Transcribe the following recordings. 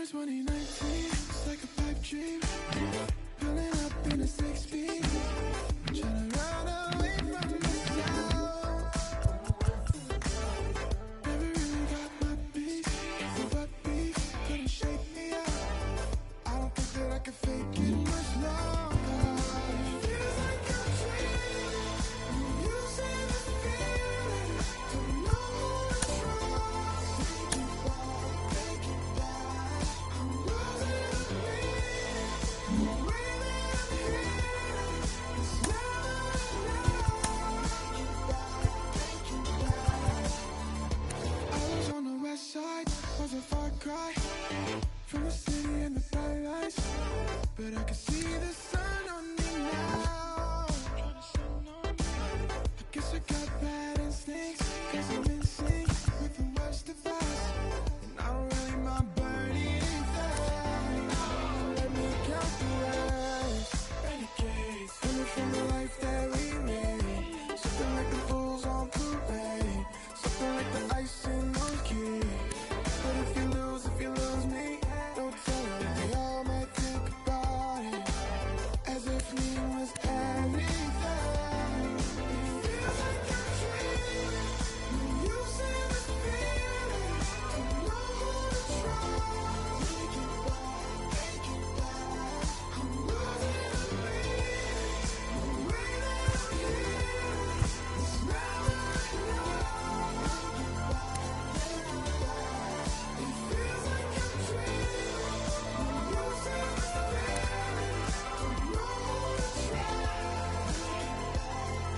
2019, it's like a pipe dream. Pulling up in a 6-speed, trying to run away from the sound. Never really got my peace, but beef couldn't shake me out. I don't think that I can fake it much longer. It feels like a dream. You say the feeling, don't know what's wrong. Take it back, take it back. I'm losing the beat. The way that I'm here, it's never enough. Take it back. I was on the west side, was a far cry from the city and the bright lights, but I can see the sun on me now. I guess I got bad instincts, cause I'm in sync with the worst of us, and I don't really mind burning down. Let me count the waves, renegades, coming from the life that we made. Something like the fools on parade, something like the ice in those keys. But if you lose me, don't tell them. They all might think about it as if me was everything. It feels like a dream. When you say the feeling, don't know what's wrong. Take it back. I'm losing the beat. The way that I'm here, it's never enough. It feels like a dream. When you say the feeling, don't know what's wrong.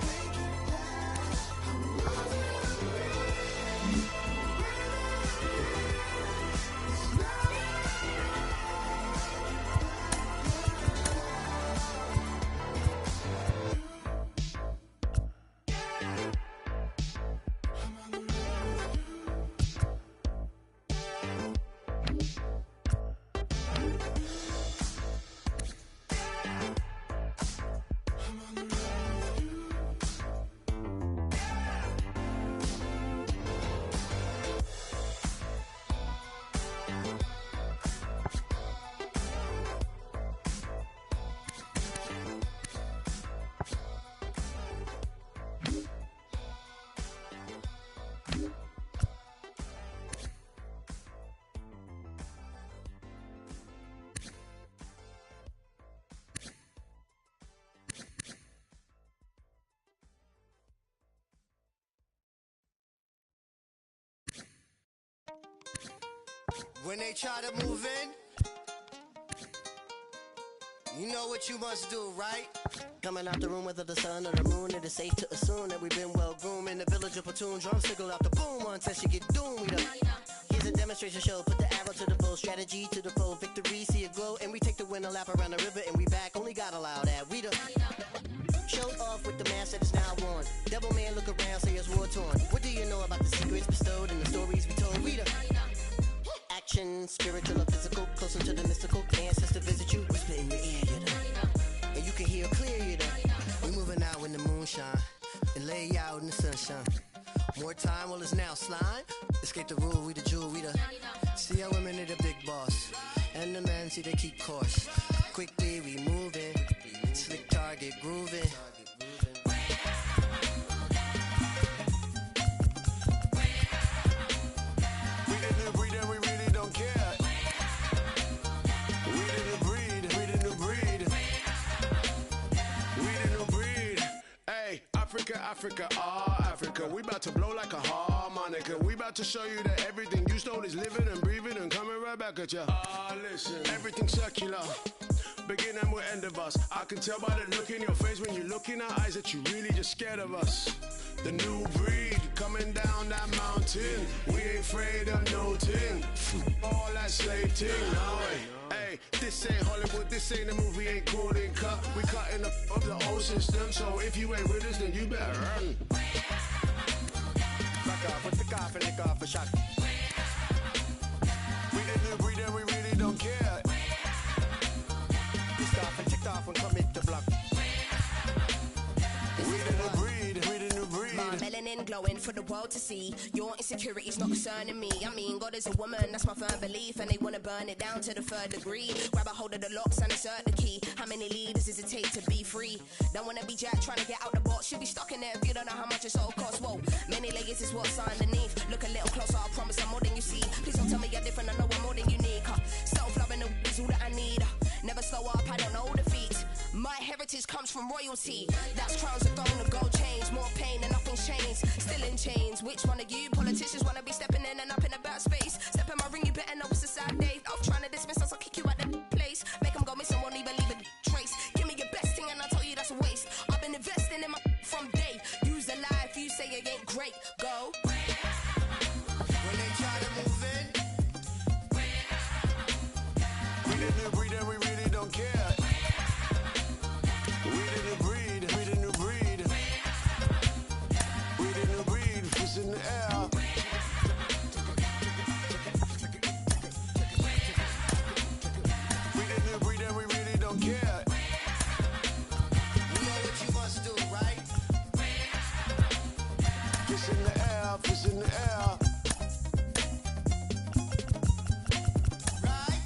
Take it back. I'm losing the beat. The way that I'm here, it's never When they try to move in, you know what you must do, right? Coming out the room, whether the sun or the moon, it is safe to assume that we've been well groomed. In the village of platoon, drum signal out the boom, until you get doomed. We done. Here's a demonstration show, put the arrow to the bow, strategy to the foe, victory, see it glow, and we take the winner lap around the river, and we back, only God allow that. We the showed off with the mask that is now worn. Devil man look around, say it's war torn. What do you know about the secrets bestowed and the stories we told? We the action, spiritual or physical, closer to the mystical. Ancestor visit you, whisper in your ear, you know. And you can hear clear, you know. We moving out in the moonshine and lay out in the sunshine. More time, well it's now slime. Escape the rule, we the jewel, we the. See how women are the big boss, and the men see they keep course. Quickly we moving, slick target grooving. Africa, Africa, we about to blow like a harmonica. We about to show you that everything you stole is living and breathing and coming right back at ya. Listen, everything's circular, beginning with end of us. I can tell by the look in your face when you look in our eyes that you really just scared of us. The new breed coming down that mountain. We ain't afraid of no thing. All that slave thing, no way. Hey, this ain't Hollywood, this ain't a movie, ain't golden cut. We cutting up the old system, so if you ain't with us, then you better run. Back off with the cough and lick off a shot. We the new breed and we really don't care. Pissed off and ticked off when come hit the block. We the new breed, we the new breed. melanin glowing for the world to see. Your insecurity's not concerning me. I mean, God is a woman, that's my firm belief. And they wanna burn it down to the 3rd degree. Grab a hold of the locks and insert the key. How many leaders does it take to be free? Don't wanna be jacked trying to get out the box. Should be stuck in there if you don't know how much it's all costs. Whoa, many layers is what's underneath. Look a little closer, I promise I'm more than you see. Please don't tell me you're different, I know I'm more than unique. Self-loving is all that I need. Never slow up, I don't know defeat. My heritage comes from royalty. That's crowns, a throne, a gold chains. More pain and nothing's changed. Still in chains. Which one of you politicians wanna be stepping in and up in a bad space? Step in my ring, you better know it's a sad day. I'm trying to dismiss us, I'll kick you out the place. Make them go missing, won't even leave a trace. Give me your best thing and I'll tell you that's a waste. I've been investing in my from day. Use the life, you say it ain't great. Go. When they try to move in, We didn't breed and we really don't care. We didn't breed, we didn't breed. We didn't breed, fists in the air. We didn't breed and we really don't care. you know what you must do, right? Fists in the air, fists in the air. Right?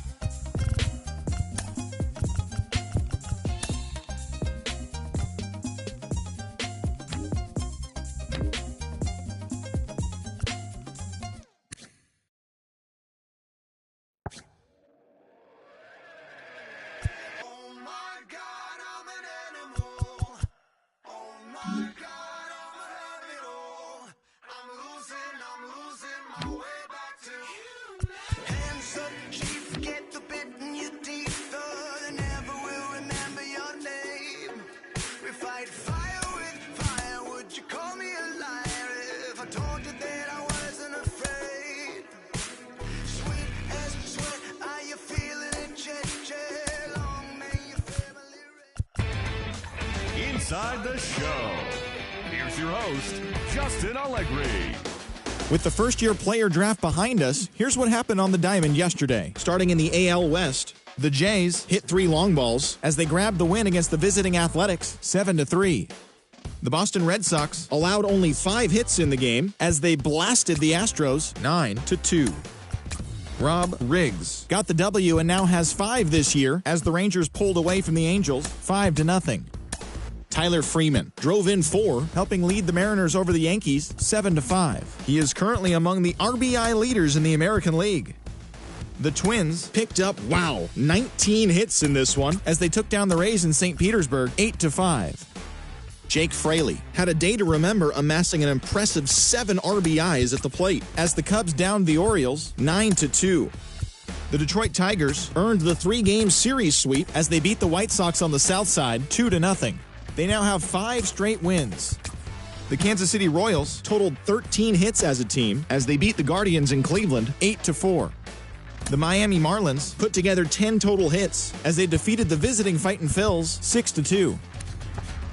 Oh my God, I'm an animal. Oh my God, I'ma have it all. I'm losing my way back to you. Hands up, chief, get the bit in your teeth. They never will remember your name. We fight fire with fire. Would you call me a liar if I told you that I wasn't afraid? Sweet as sweat, are you feeling it, Jet? Long may your family rest. Inside the show. Here's your host, Justin Allegri. With the first-year player draft behind us, here's what happened on the diamond yesterday. Starting in the AL West, the Jays hit 3 long balls as they grabbed the win against the visiting Athletics, 7-3. The Boston Red Sox allowed only 5 hits in the game as they blasted the Astros, 9-2. Rob Riggs got the W and now has 5 this year as the Rangers pulled away from the Angels, 5-0. Tyler Freeman drove in 4, helping lead the Mariners over the Yankees 7-5. He is currently among the RBI leaders in the American League. The Twins picked up, 19 hits in this one as they took down the Rays in St. Petersburg 8-5. Jake Fraley had a day to remember, amassing an impressive 7 RBIs at the plate as the Cubs downed the Orioles 9-2. The Detroit Tigers earned the 3-game series sweep as they beat the White Sox on the south side 2-0. They now have 5 straight wins. The Kansas City Royals totaled 13 hits as a team as they beat the Guardians in Cleveland 8-4. The Miami Marlins put together 10 total hits as they defeated the visiting Fightin' Phils 6-2.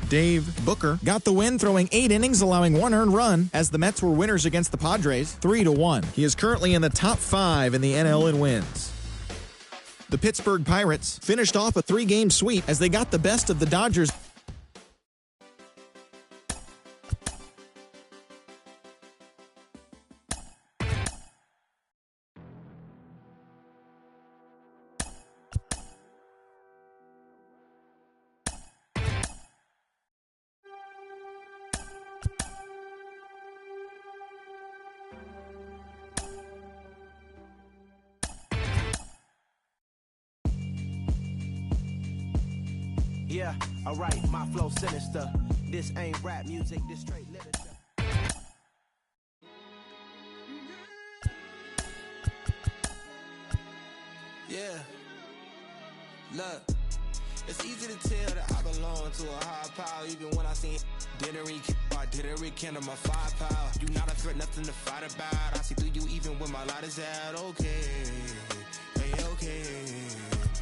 Dave Booker got the win, throwing 8 innings, allowing 1 earned run as the Mets were winners against the Padres 3-1. He is currently in the top 5 in the NL in wins. The Pittsburgh Pirates finished off a 3-game sweep as they got the best of the Dodgers. Yeah, alright, my flow sinister. This ain't rap music, this straight literature. Yeah, look, it's easy to tell that I belong to a higher power. Even when I seen didn't rekindle my firepower. You not a threat, nothing to fight about. I see through you even when my light is out. Okay, hey, okay.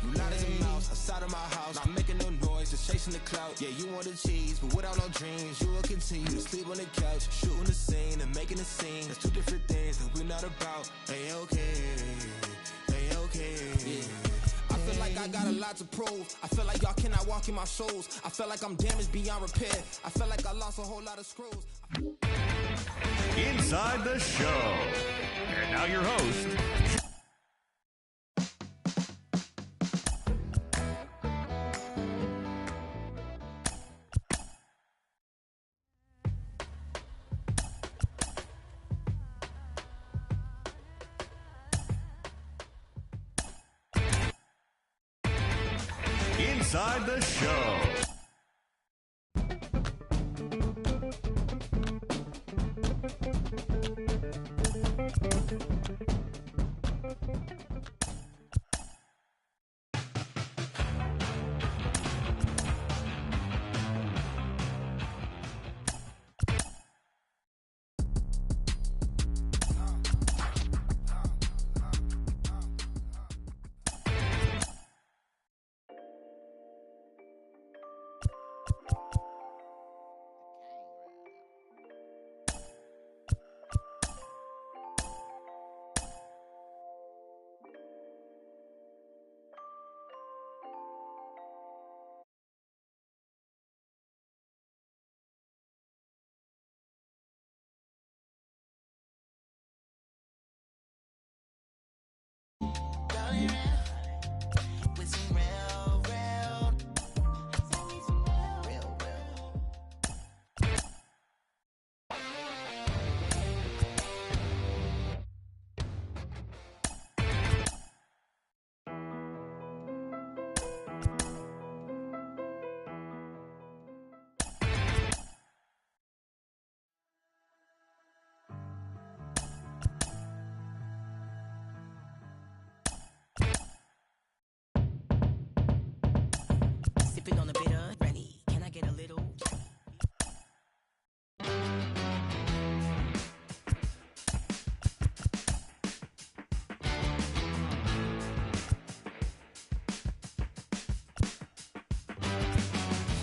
You loud as a mouse, outside of my house, not making no noise, just chasing the clout. Yeah, you want the cheese, but without no dreams, you will continue to sleep on the couch, shooting the scene and making a scene. That's 2 different things that we're not about. Hey, okay, hey, okay. Yeah. I feel like I got a lot to prove. I feel like y'all cannot walk in my shoes. I feel like I'm damaged beyond repair. I feel like I lost a whole lot of screws. Inside the Show. And now your host, Inside the Show. Sipping on a bitter Rennie. Can I get a little?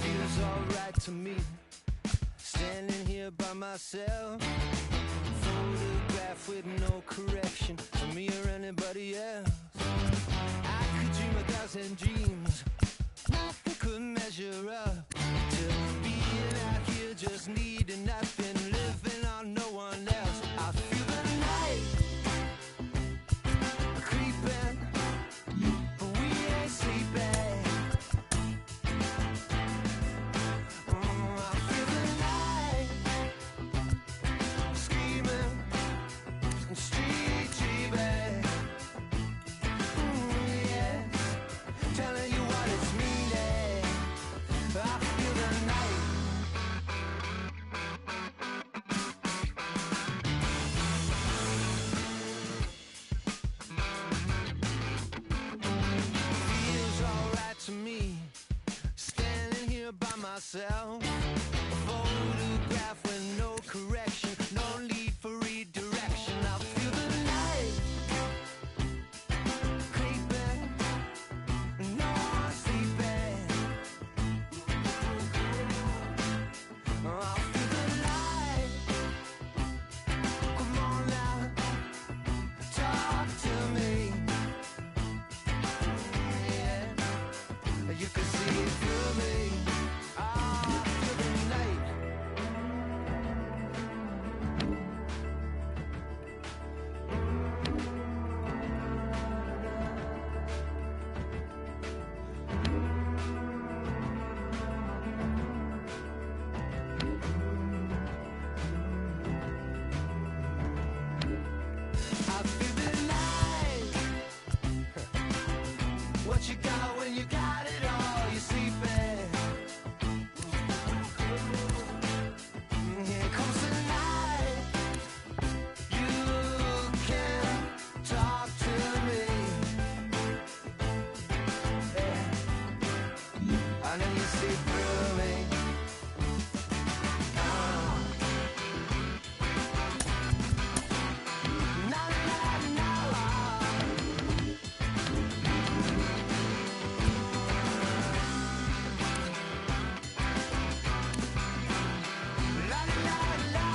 Feels alright to me, standing here by myself. Photograph with no correction for me or anybody else. I could dream 1,000 dreams, nothing could measure up to being out here just needing nothing, living on no one else. I feel the night creeping, but we ain't sleeping. I feel the night screaming and street dreaming. Yes, telling you what it's meaning. I feel the night. Feels alright to me, standing here by myself. A photograph with no correction, no need for redirection. I feel the night creeping, no one sleeping. I feel the light. Come on now, talk to me. Yeah, you can see it through me. I feel the night. I feel the night. What you got when you got it all? You're sleeping. Here comes the night. You can talk to me. Yeah. I know you see through me. Na na na. La la la.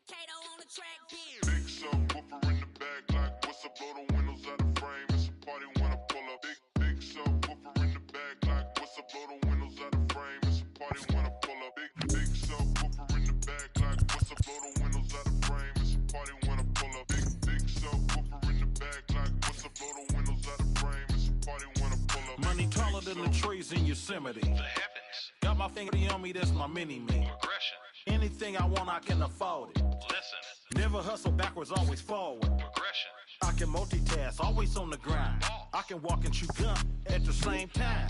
Kato on the track, Big subwoofer in the back, like what's whistle, blow the windows out of frame. It's a party when I pull up. Big subwoofer in the back, like whistle, blow the windows out of frame. It's a party when I pull up. Big subwoofer in the back, like whistle, blow the windows out of frame. It's a party when I pull up. Big subwoofer in the back, like whistle, blow the windows out of frame. It's a party when I pull up. Money taller than the trees in Yosemite. The heavens. Got my finger on me, that's my mini-me. Progression. Anything I want, I can afford it. Listen. Never hustle backwards, always forward. Progression. I can multitask, always on the grind. I can walk and chew gum at the same time.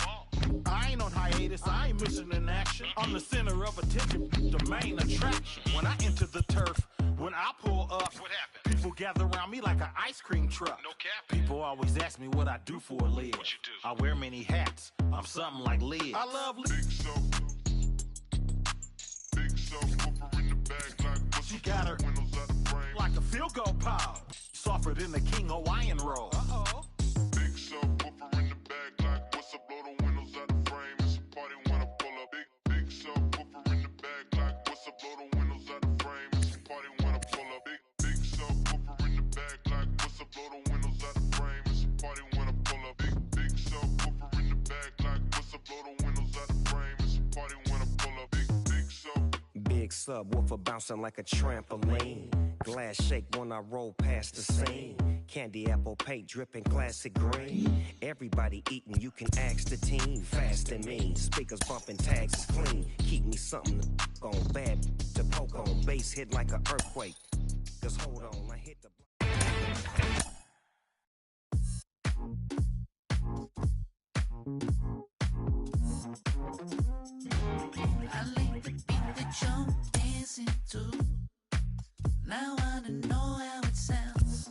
I ain't on hiatus, I ain't missing in action. I'm the center of attention, the main attraction. When I enter the turf, when I pull up, what happened? People gather around me like an ice cream truck. No cap. People always ask me what I do for a living. What you do? I wear many hats, I'm something like Liz. I love Big subwoofer in the back, like what's she got her windows out of frame. Like a field goal pile, softer than the King Hawaiian roll. Big subwoofer in the back, like what's up, blow the windows out of frame. It's a party when I pull up. Big subwoofer in the back, like what's up, blow the windows out of frame. It's a party when I pull up. Big subwoofer in the back, like what's up, blow the windows out of frame. It's a party when I pull up. Big subwoofer in the back, like what's up, blow the windows out of frame. It's a party when I pull up. Big subwoofer bouncing like a trampoline. Glass shake when I roll past the scene. Candy apple paint dripping classic green. Everybody eating, you can ask the team. Fast and mean, speakers bumping, tags is clean. Keep me something to on, bad to poke on. Bass hit like an earthquake. Cause hold on, I hit the I like the beat that you're dancing to. Now I wanna know how it sounds.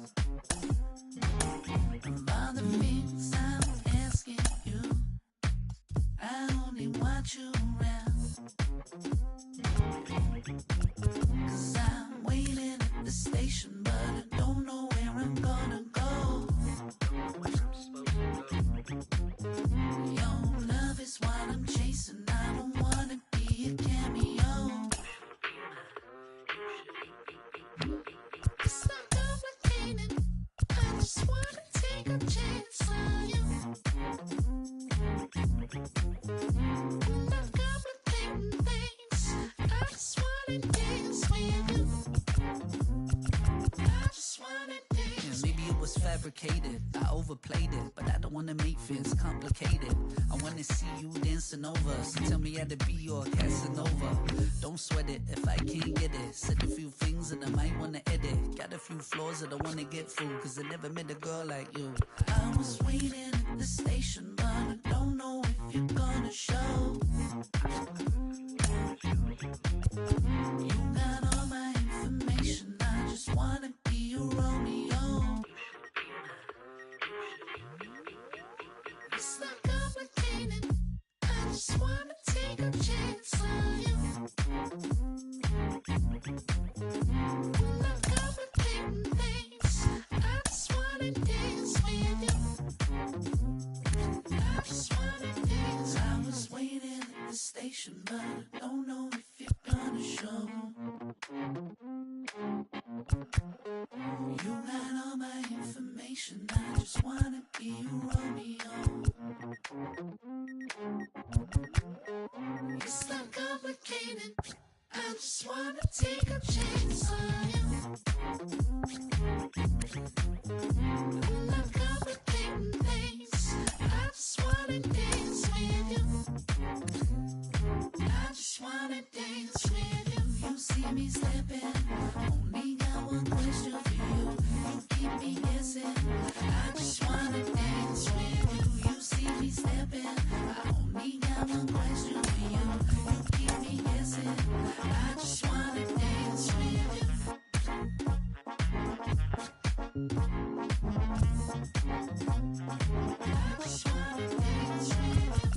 Of all the things I'm asking you, I only want you around. Cause I'm waiting at the station, but I don't know where I'm gonna go. Your love is what I'm chasing. I don't wanna be a cameo. It's not complicated. I just wanna take a chance on you. Not complicating things. I just wanna dance with you. I just wanna dance. Yeah, maybe it was fabricated. I overplayed it, but I don't wanna make things complicated. I wanna see you dancing over. So tell me how to be your Casanova. Don't sweat it if I can't get it. Said a few things that I might wanna edit. Got a few flaws that I wanna get through, cause I never met a girl like you. I was waiting at the station, but I don't know if you're gonna show. You got all my information. I just wanna be your Romeo. It's not complicated. I just wanna take a chance on you. We're not complicating things. I just wanna dance with you. I just wanna dance. I was waiting at the station, but I don't know if you're gonna show. You got all my information. I just wanna be your Romeo. It's not complicated. I just wanna take a chance on you. I'm not complicating things. I just wanna dance with you. I just wanna dance with you. You see me stepping. Only got one question for you. You keep me guessing. I just wanna dance with you. You see me stepping. I only got one question for you. You keep me guessing. I just wanna dance with you. I just wanna dance with you.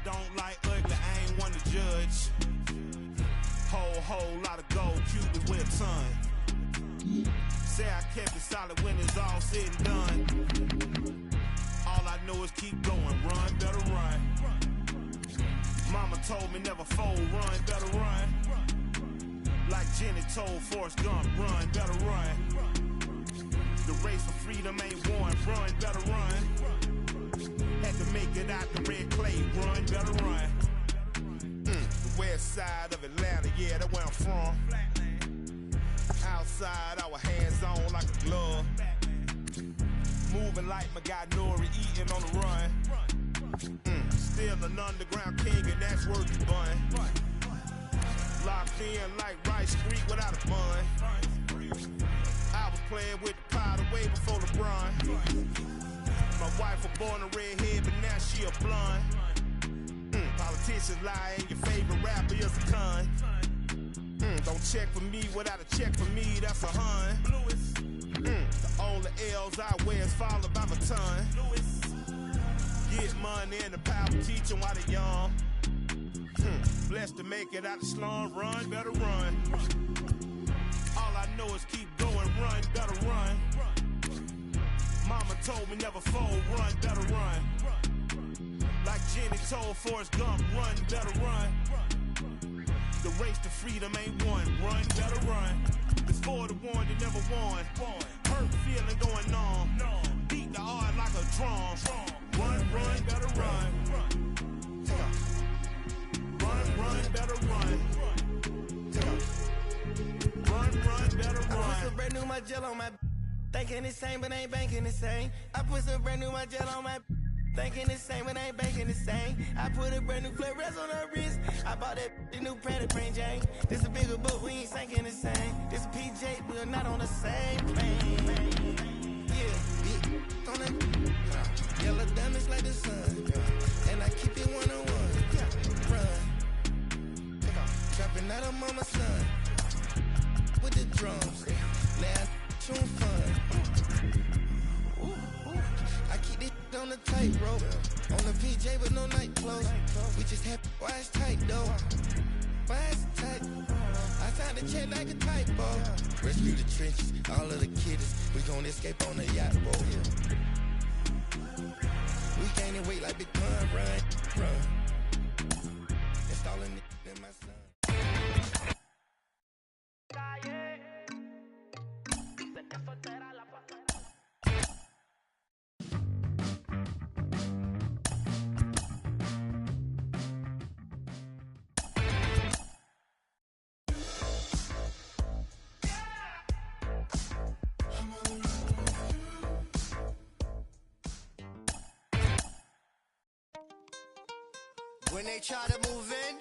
don't like ugly, I ain't one to judge. Whole lot of gold, Cubans with a ton. Say I kept it solid when it's all said and done. All I know is keep going, run, better run. Mama told me never fold, run, better run. Like Jenny told Forrest Gump, run, better run. The race for freedom ain't won, run, better run. Had to make it out the red clay, run, better run. The west side of Atlanta, yeah, that's where I'm from. Outside, our hands on like a glove. Moving like my guy Nori, eating on the run. Still an underground king, and that's worth the bun. Locked in like Rice Creek without a bun. I was playing with the powder way before LeBron. My wife was born a redhead, but now she a blonde. Politicians lie, and your favorite rapper is a con. Don't check for me without a check for me, that's a hun. The only L's I wear is followed by my ton. Get money and the power teaching while they young. Blessed to make it out the slum, run, better run. All I know is keep going, run, better run. Mama told me never fold, run, better run. Like Jenny told Forrest Gump, run, better run. The race to freedom ain't won, run, better run. It's for the one that never won. Hurt feeling going on. Beat the heart like a drum. Run, better run. Run, better run. Run, better run. I put some brand new my gel on my thinking the same, but ain't banking the same. I put some brand new my gel on my thinking the same, but ain't banking the same. I put a brand new Flores on her wrist. I bought that the new Pratt Brain Jane. This a bigger boat, we ain't sinking the same. This a PJ, we're not on the same plane. Yeah, big on the yellow diamonds like the sun. And I keep it one-on-one. Run. Trapping out of mama's son. With the drums. Now tune fun. I keep it on the tightrope. On the PJ with no night clothes. We just have why it's tight though. Why it's tight? I signed the check like a typo. Rescue the trenches, all of the kiddies. We gon' escape on the yacht roll. We gaining weight like Big Pun, run. Installing it in my son. When they try to move in,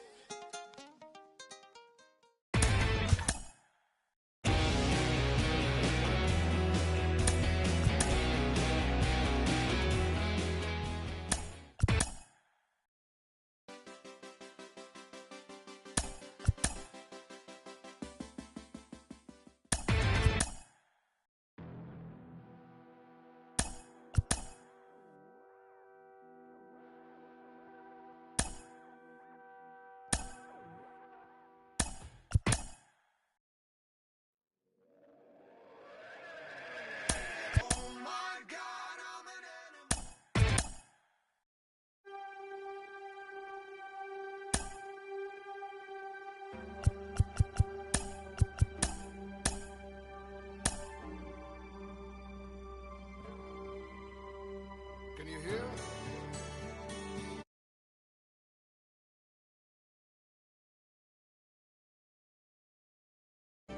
Can you hear?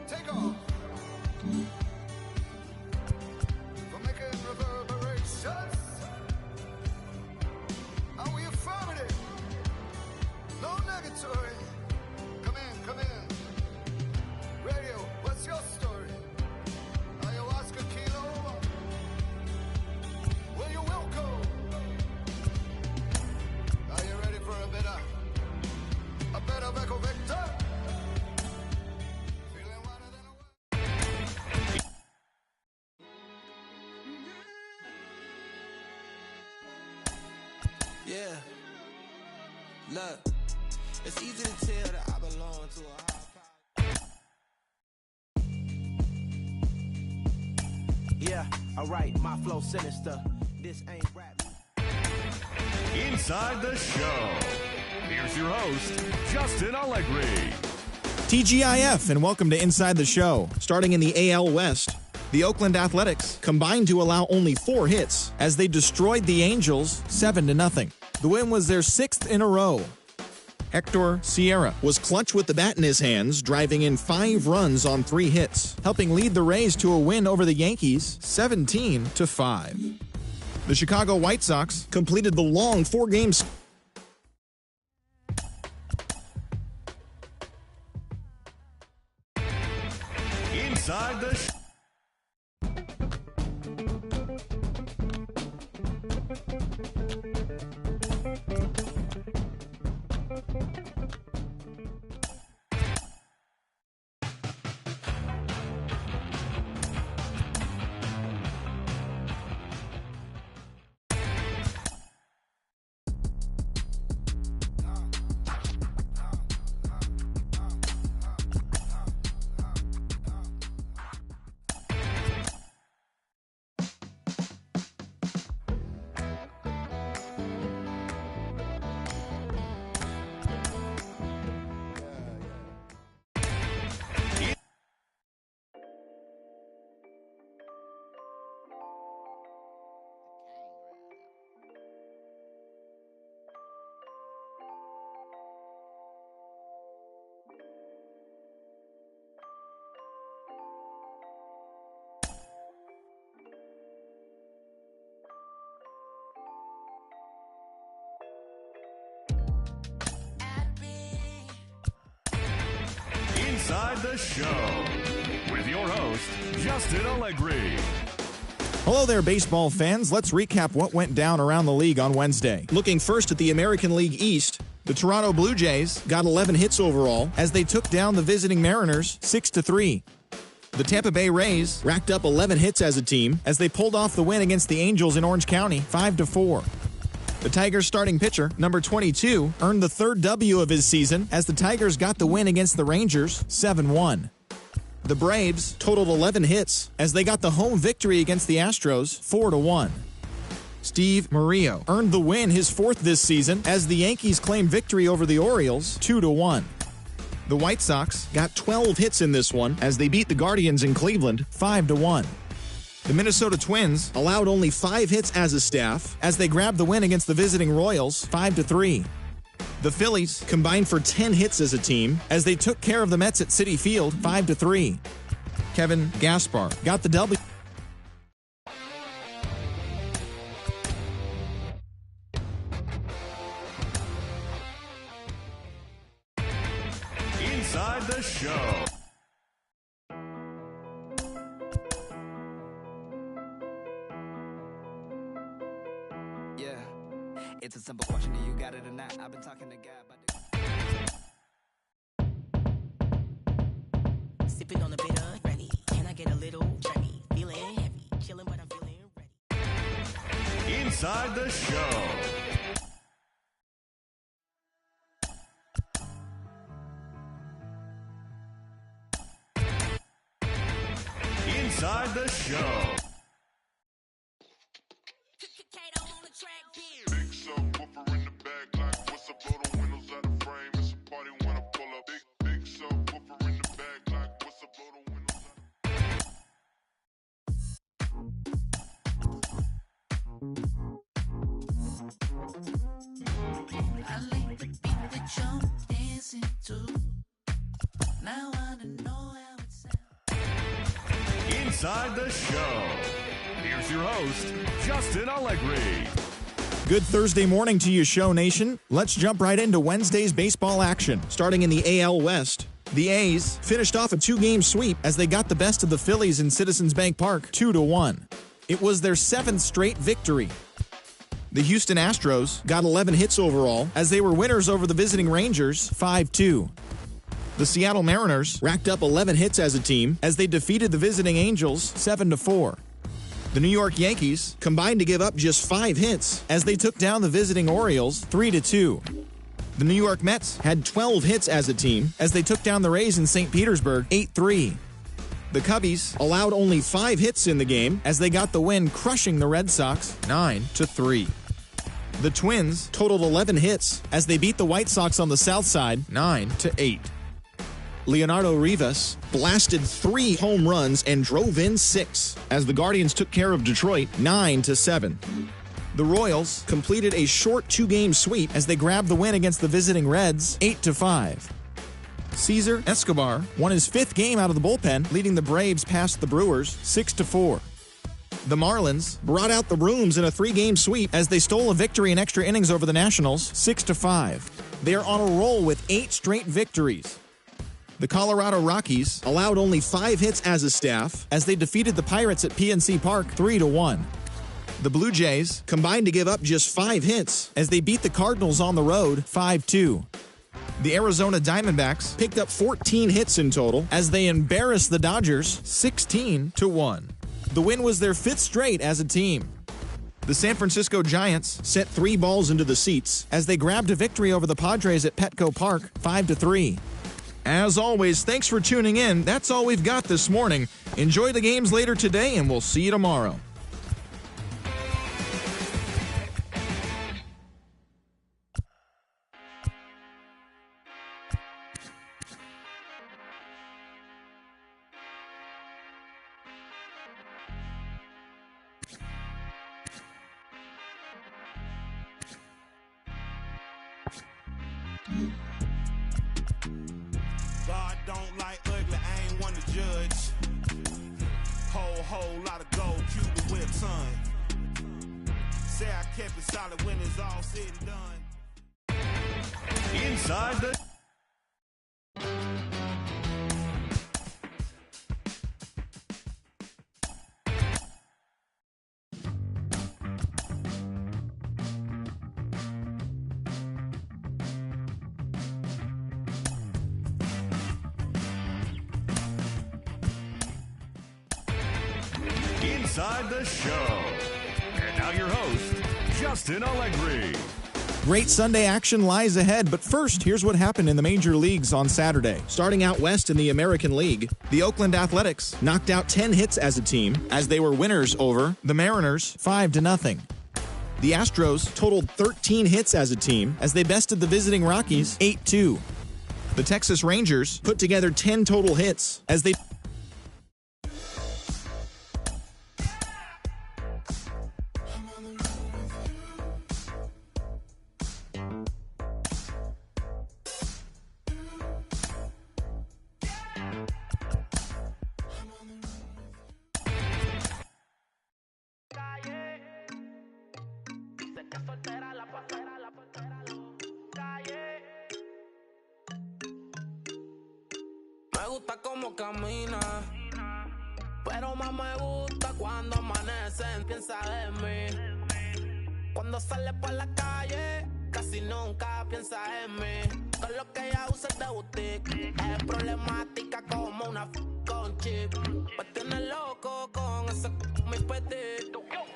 Take off. For making reverberations. Are we affirmative? No negatory. Come in. Radio, what's your story? Ayahuasca kilo. Well, you're welcome. Are you ready for a bit of Echo Victor? Feeling wider than a Yeah. Look, it's easy to tell that I belong to a high power. Yeah, alright, my flow sinister. This ain't rap. Inside the show. Here's your host, Justin Allegri. TGIF, and welcome to Inside the Show. Starting in the AL West, the Oakland Athletics combined to allow only 4 hits as they destroyed the Angels 7-0. The win was their 6th in a row. Hector Sierra was clutch with the bat in his hands, driving in 5 runs on 3 hits, helping lead the Rays to a win over the Yankees 17-5. The Chicago White Sox completed the long 4-game Inside the Inside the Show with your host, Justin Allegri. Hello there, baseball fans. Let's recap what went down around the league on Wednesday. Looking first at the American League East, the Toronto Blue Jays got 11 hits overall as they took down the visiting Mariners 6-3. The Tampa Bay Rays racked up 11 hits as a team as they pulled off the win against the Angels in Orange County 5-4. The Tigers starting pitcher, number 22, earned the 3rd W of his season as the Tigers got the win against the Rangers 7-1. The Braves totaled 11 hits as they got the home victory against the Astros 4-1. Steve Murillo earned the win, his 4th this season, as the Yankees claimed victory over the Orioles 2-1. The White Sox got 12 hits in this one as they beat the Guardians in Cleveland 5-1. The Minnesota Twins allowed only 5 hits as a staff as they grabbed the win against the visiting Royals 5-3. The Phillies combined for 10 hits as a team as they took care of the Mets at Citi Field 5-3. Kevin Gaspar got the W. Inside the Show. Yeah, it's a simple question. Do you got it or not? I've been talking to God about this. Sipping on a bit of Rennie. Can I get a little Remy? Feeling heavy, chilling, but I'm feeling ready. Inside the Show. Inside the Show. Big subwoofer in the back, like what's up, blow the windows out of frame. It's a party when I pull up. Big subwoofer in the back, like what's up, blow the windows I like the beat that you're dancing to. Now I don't know how it sounds. Inside the Show. Here's your host, Justin Allegri. Good Thursday morning to you, Show Nation. Let's jump right into Wednesday's baseball action. Starting in the AL West, the A's finished off a 2-game sweep as they got the best of the Phillies in Citizens Bank Park 2-1. It was their 7th straight victory. The Houston Astros got 11 hits overall as they were winners over the visiting Rangers 5-2. The Seattle Mariners racked up 11 hits as a team as they defeated the visiting Angels 7-4. The New York Yankees combined to give up just 5 hits as they took down the visiting Orioles 3-2. The New York Mets had 12 hits as a team as they took down the Rays in St. Petersburg 8-3. The Cubbies allowed only 5 hits in the game as they got the win, crushing the Red Sox 9-3. The Twins totaled 11 hits as they beat the White Sox on the South Side 9-8. Leonardo Rivas blasted 3 home runs and drove in 6 as the Guardians took care of Detroit 9-7. The Royals completed a short 2-game sweep as they grabbed the win against the visiting Reds 8-5. Cesar Escobar won his 5th game out of the bullpen, leading the Braves past the Brewers 6-4. The Marlins brought out the brooms in a 3-game sweep as they stole a victory in extra innings over the Nationals 6-5. They are on a roll with 8 straight victories. The Colorado Rockies allowed only 5 hits as a staff as they defeated the Pirates at PNC Park 3-1. The Blue Jays combined to give up just 5 hits as they beat the Cardinals on the road 5-2. The Arizona Diamondbacks picked up 14 hits in total as they embarrassed the Dodgers 16-1. The win was their 5th straight as a team. The San Francisco Giants sent 3 balls into the seats as they grabbed a victory over the Padres at Petco Park 5-3. As always, thanks for tuning in. That's all we've got this morning. Enjoy the games later today, and we'll see you tomorrow. God don't like ugly, I ain't one to judge. Whole lot of gold, Cuban whip, son. Say I kept it solid when it's all said and done. Inside the Inside the Show. And now your host, Justin Allegri. Great Sunday action lies ahead, but first, here's what happened in the major leagues on Saturday. Starting out west in the American League, the Oakland Athletics knocked out 10 hits as a team as they were winners over the Mariners 5-0. The Astros totaled 13 hits as a team as they bested the visiting Rockies 8-2. The Texas Rangers put together 10 total hits as they Me gusta como camina, pero más me gusta cuando amanecen. Piensa en mí. Cuando sale por la calle, casi nunca piensa en mí. Todo lo que ella usa es de boutique. Es problemática como una con chip. Me tiene loco con ese mi petit.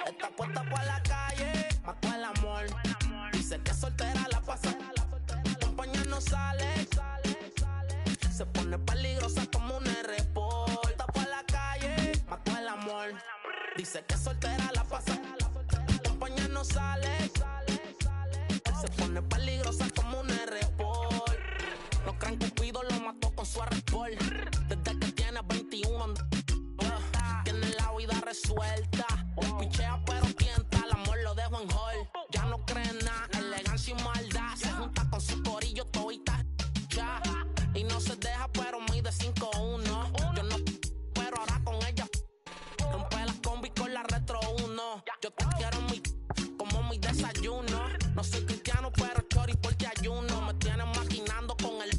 Está puesta por la calle, mató el amor. Dice que soltera la pasa. Compañía no sale. Se pone peligrosa como un R-Pol. Está por la calle, mató el amor. Dice que soltera la pasa. Compañía no sale. Se pone peligrosa como un R-Pol. No crean Cupido lo mató con su R-Pol. Desde que tiene 21 tiene la vida resuelta. Pichea pero tienta, el amor lo dejo en hall. Ya no cree nada, elegancia y maldad. Se junta con su corillo, todita ya. Y no se deja, pero mide 5'1". Yo no, pero ahora con ella rompe las combi con la Retro 1. Yo te quiero en mi, como mi desayuno. No soy cristiano, pero chori porque ayuno. Me tienen maquinando con el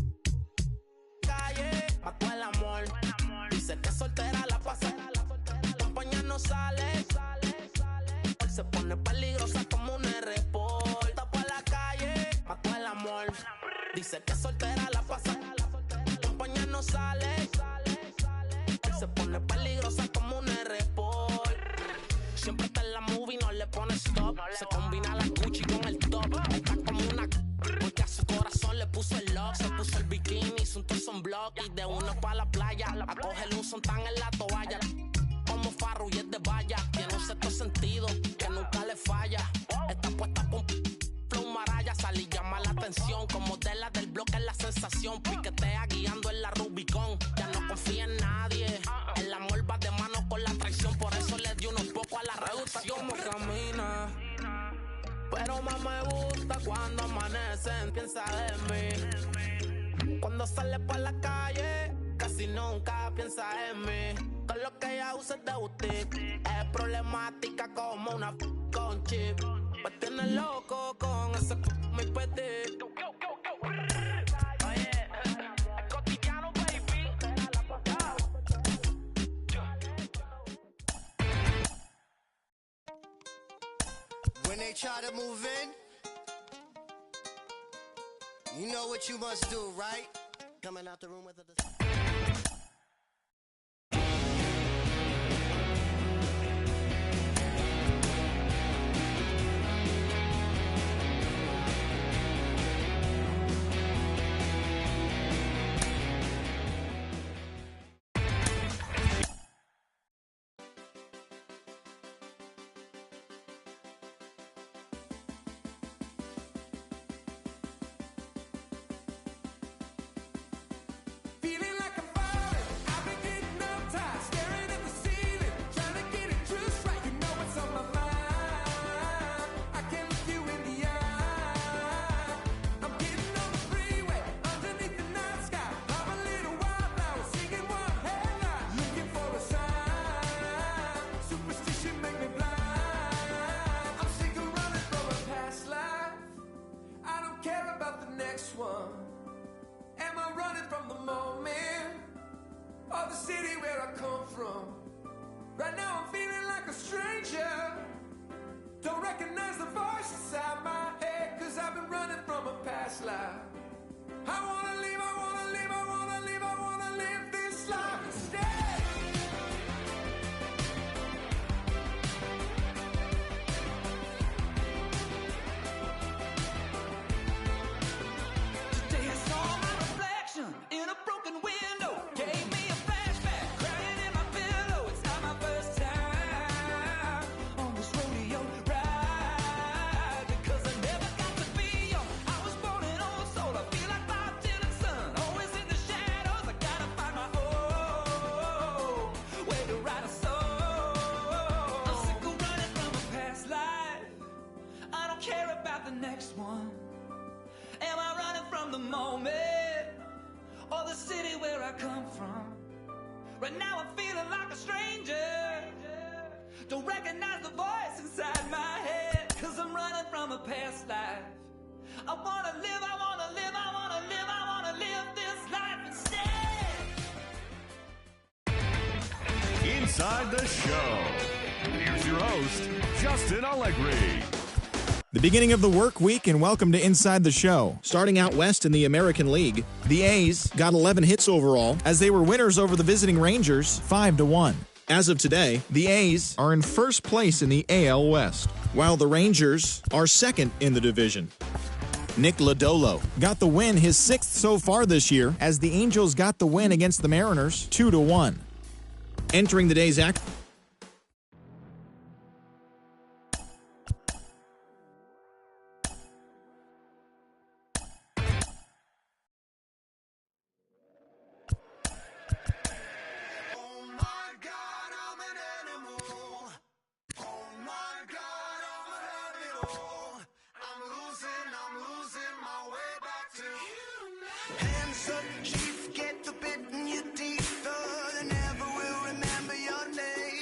calle, mató el amor. Dice que soltera la pasa. Compañía no sale. Se pone peligrosa como un R-Pol. Está por la calle, mató el amor. Dice que soltera la pasa. Compañía no sale. Se pone peligrosa como un R-Pol. Siempre está en la movie, no le pone stop. Se combina la Gucci con el top. Está como una porque a su corazón asunto son bloques y de uno pa' la playa. A cogerle un sontán en la toalla. Como Farru y es de valla. Tiene un sexto sentido que nunca le falla. Está puesta con flow maraya. Sale y llama la atención. Como de la del bloque es la sensación. Piquetea guiando en la Rubicon. Ya no confía en nadie. El amor va de mano con la traición. Por eso le dio unos pocos a la reducción. Como camina. Pero más me gusta cuando amanecen, piensa en mí. Cuando sale por la calle, casi nunca piensa en mí. Todo lo que ella usa es de boutique. Es problemática como una con chip. Me tiene loco con ese mi petit. Oye, es cotidiano, baby. When they try to move in, you know what you must do, right? Coming out the room with a... Feeling like I'm falling, I've been getting uptight, staring at the ceiling, trying to get it just right. You know what's on my mind. I can look you in the eye. I'm getting on the freeway, underneath the night sky. I'm a little wildflower, singing one headline, looking for a sign. Superstition make me blind. I'm sick of running from a past life. I don't care about the next one. Am I running from the moment or the city where I come from? Right now I'm feeling like a stranger. Don't recognize the voice inside my head, 'cause I've been running from a past life. I wanna live, I wanna live, I wanna live, I wanna live this life instead. Today I saw my reflection in a broken window. Gave me a flashback, crying in my pillow. It's not my first time on this rodeo ride, because I never got to be young. I was born an old soul. I feel like Bob Dylan's son, always in the shadows. I gotta find my own way to write a song. I'm sick of running from a past life. I don't care about the next one. Am I running from the moment or the city where I come from? Right now I'm feeling like a stranger. Don't recognize the voice inside my head, 'cause I'm running from a past life. I wanna live, I wanna live, I wanna live, I wanna live this life instead. Inside the show. Here's your host, Justin Allegri. The beginning of the work week, and welcome to Inside the Show. Starting out west in the American League, the A's got 11 hits overall as they were winners over the visiting Rangers 5-1. As of today, the A's are in first place in the AL West, while the Rangers are second in the division. Nick Lodolo got the win, his sixth so far this year, as the Angels got the win against the Mariners 2-1. Entering the day's act. Hands up, chief, get the bit in your teeth. They never will remember your name.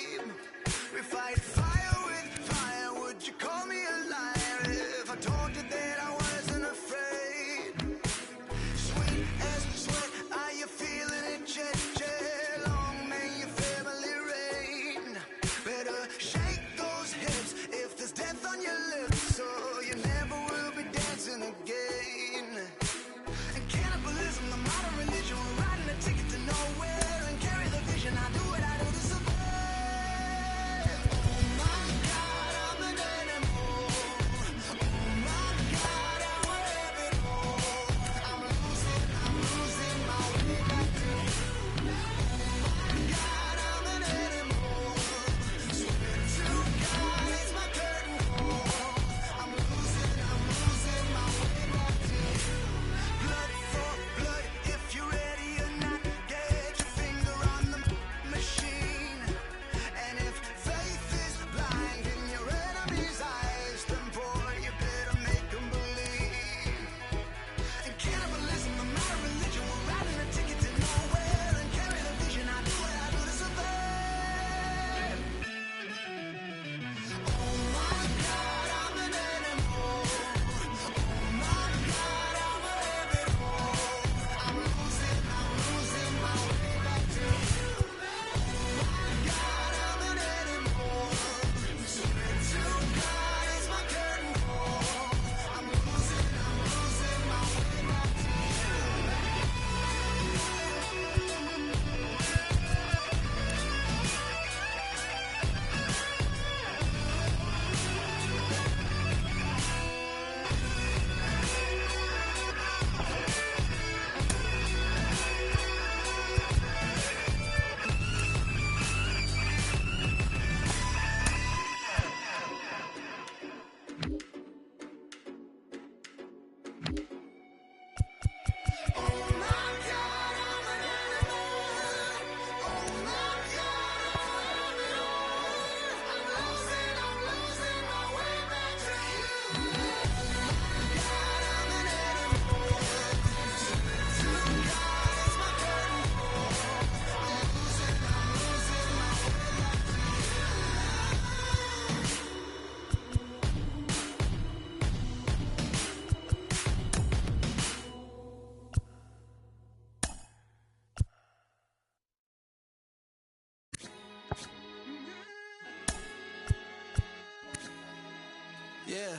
Yeah.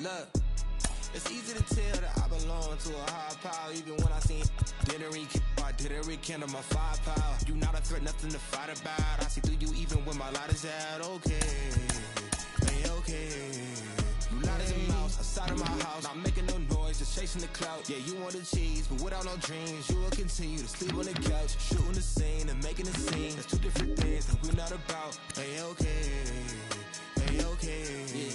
Look. It's easy to tell that I belong to a higher power. Even when I seen I didn't rekindle my firepower. You not a threat, nothing to fight about. I see through you even when my light is out. Okay, hey, okay. You light as a mouse outside of my house, not making no noise, just chasing the clout. Yeah, you want the cheese, but without no dreams, you will continue to sleep on the couch, shooting the scene and making a scene. That's two different things that we're not about. Hey, okay, hey, okay. Yeah.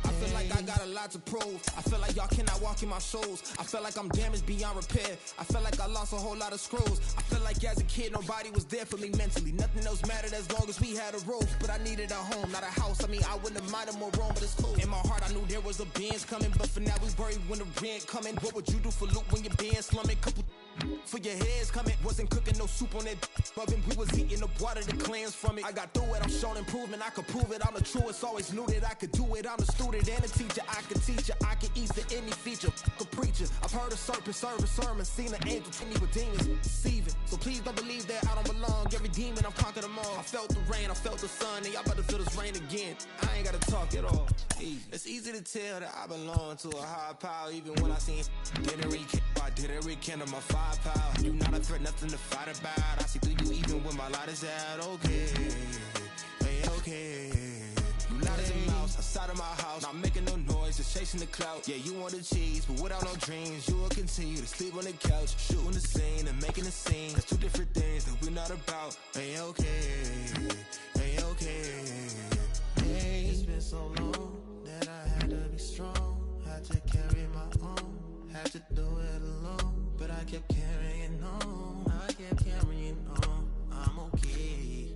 I feel like I got a lot to prove. I feel like y'all cannot walk in my shoes. I feel like I'm damaged beyond repair. I feel like I lost a whole lot of screws. I feel like as a kid nobody was there for me mentally. Nothing else mattered as long as we had a roof. But I needed a home, not a house. I mean, I wouldn't have minded more room, but it's cool. In my heart I knew there was a Benz coming, but for now we worried when the rent coming. What would you do for loot when your Benz slumming? Couple for your heads coming. Wasn't cooking no soup on that oven. We was eating the water, the clans from it. I got through it, I'm showing improvement. I could prove it, I'm the truest. Always knew that I could do it. I'm the student and a teacher. I can teach you, I can ease to any feature. A preacher, I've heard a serpent serve a sermon. Seen an angel treat me with demons, deceiving. So please don't believe that I don't belong. Every demon, I've conquered them all. I felt the rain, I felt the sun, and y'all about to feel this rain again. I ain't gotta talk at all. Easy. It's easy to tell that I belong to a higher power. Even when I seen I didn't rekindle my firepower. You not a threat, nothing to fight about. I see through you even when my light is out. Okay, hey, okay. You light as a mouse outside of my house, not making no noise, just chasing the clout. Yeah, you want the cheese, but without no dreams, you will continue to sleep on the couch, shooting the scene and making a scene. That's two different things that we're not about. Hey, okay, hey, okay. Hey, it's been so long that I had to be strong, had to carry my own, had to do it alone, but I kept carrying on, I kept carrying on. I'm okay,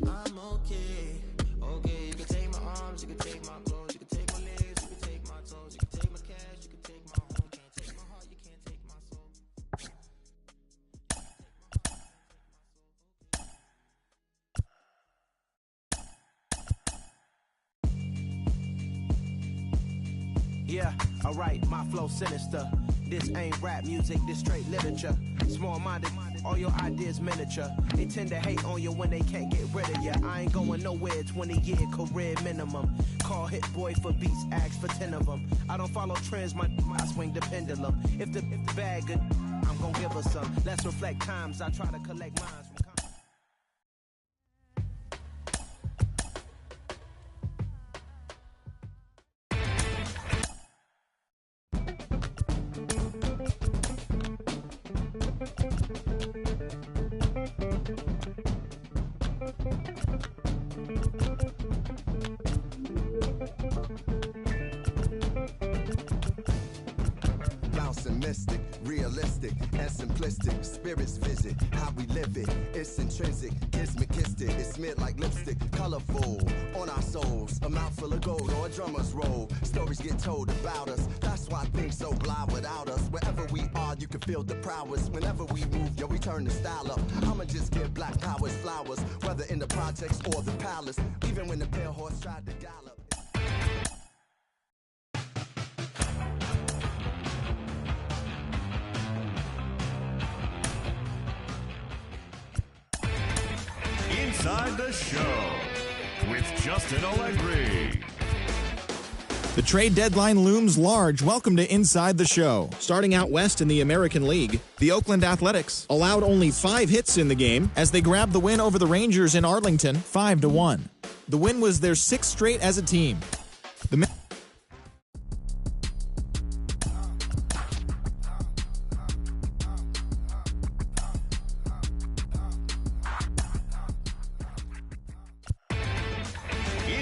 I'm okay. Okay, you can take my arms, you can take my clothes, you can take my legs, you can take my toes, you can take my cash, you can take my home. You can't take my heart, you can't take my soul. Yeah, alright, my flow sinister. This ain't rap music, this straight literature. Small-minded, all your ideas miniature. They tend to hate on you when they can't get rid of you. I ain't going nowhere, 20-year career minimum. Call Hit Boy for beats, ask for 10 of them. I don't follow trends, I swing the pendulum. If the bag good, I'm gonna give her some. Let's reflect times, I try to collect minds from Mystic, realistic, and simplistic. Spirits visit how we live it. It's intrinsic, kismet, it's smeared like lipstick. Colorful on our souls, a mouthful of gold or a drummer's roll. Stories get told about us. That's why things so blind without us. Wherever we are, you can feel the prowess. Whenever we move, yo, we turn the style up. I'ma just give black powers flowers, whether in the projects or the palace. Even when the pale horse tried to gallop. Inside the Show with Justin Allegri. The trade deadline looms large. Welcome to Inside the Show. Starting out west in the American League, the Oakland Athletics allowed only 5 hits in the game as they grabbed the win over the Rangers in Arlington 5-1. The win was their 6th straight as a team.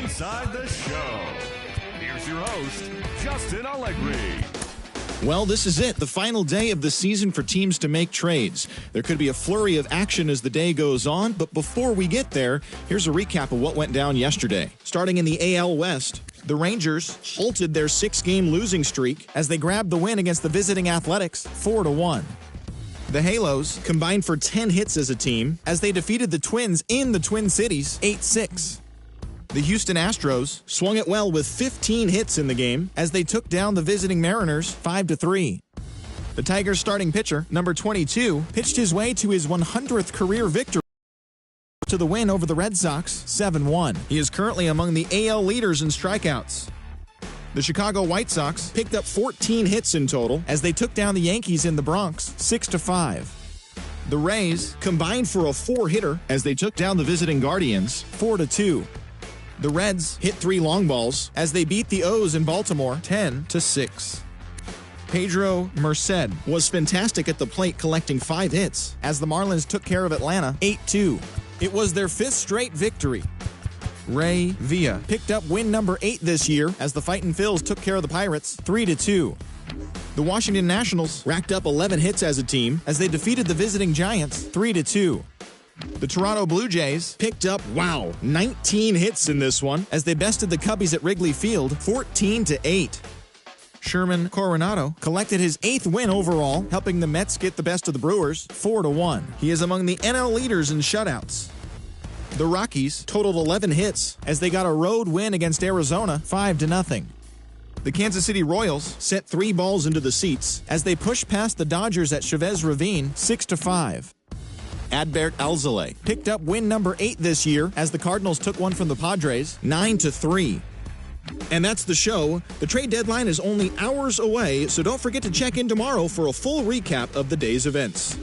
Inside the Show. Here's your host, Justin Allegri. Well, this is it, the final day of the season for teams to make trades. There could be a flurry of action as the day goes on, but before we get there, here's a recap of what went down yesterday. Starting in the AL West, the Rangers halted their 6-game losing streak as they grabbed the win against the visiting Athletics 4-1. The Halos combined for 10 hits as a team as they defeated the Twins in the Twin Cities 8-6. The Houston Astros swung it well with 15 hits in the game as they took down the visiting Mariners 5-3. The Tigers starting pitcher, number 22, pitched his way to his 100th career victory to the win over the Red Sox 7-1. He is currently among the AL leaders in strikeouts. The Chicago White Sox picked up 14 hits in total as they took down the Yankees in the Bronx 6-5. The Rays combined for a 4-hitter as they took down the visiting Guardians 4-2. The Reds hit 3 long balls as they beat the O's in Baltimore 10-6. Pedro Merced was fantastic at the plate, collecting 5 hits as the Marlins took care of Atlanta 8-2. It was their 5th straight victory. Ray Villa picked up win number 8 this year as the Fightin' Phils took care of the Pirates 3-2. The Washington Nationals racked up 11 hits as a team as they defeated the visiting Giants 3-2. The Toronto Blue Jays picked up, 19 hits in this one as they bested the Cubbies at Wrigley Field 14-8. Sherman Coronado collected his 8th win overall, helping the Mets get the best of the Brewers 4-1. He is among the NL leaders in shutouts. The Rockies totaled 11 hits as they got a road win against Arizona 5-0. The Kansas City Royals set 3 balls into the seats as they pushed past the Dodgers at Chavez Ravine 6-5. Adbert Alzolay picked up win number 8 this year as the Cardinals took one from the Padres 9-3. And that's the show. The trade deadline is only hours away, so don't forget to check in tomorrow for a full recap of the day's events.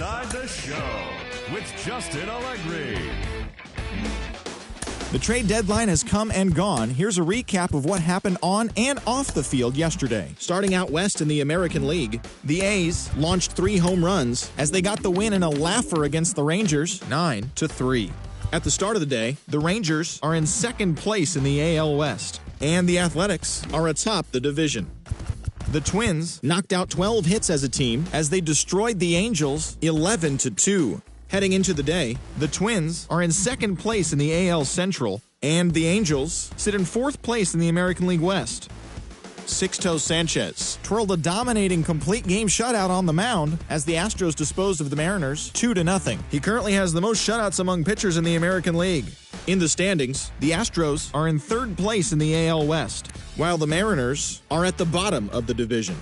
Inside the Show with Justin Allegri. The trade deadline has come and gone. Here's a recap of what happened on and off the field yesterday. Starting out west in the American League, the A's launched 3 home runs as they got the win in a laugher against the Rangers, 9-3. At the start of the day, the Rangers are in second place in the AL West, and the Athletics are atop the division. The Twins knocked out 12 hits as a team as they destroyed the Angels 11-2. Heading into the day, the Twins are in second place in the AL Central, and the Angels sit in fourth place in the American League West. Sixto Sanchez twirled a dominating complete game shutout on the mound as the Astros disposed of the Mariners 2-0. He currently has the most shutouts among pitchers in the American League. In the standings, the Astros are in third place in the AL West, while the Mariners are at the bottom of the division.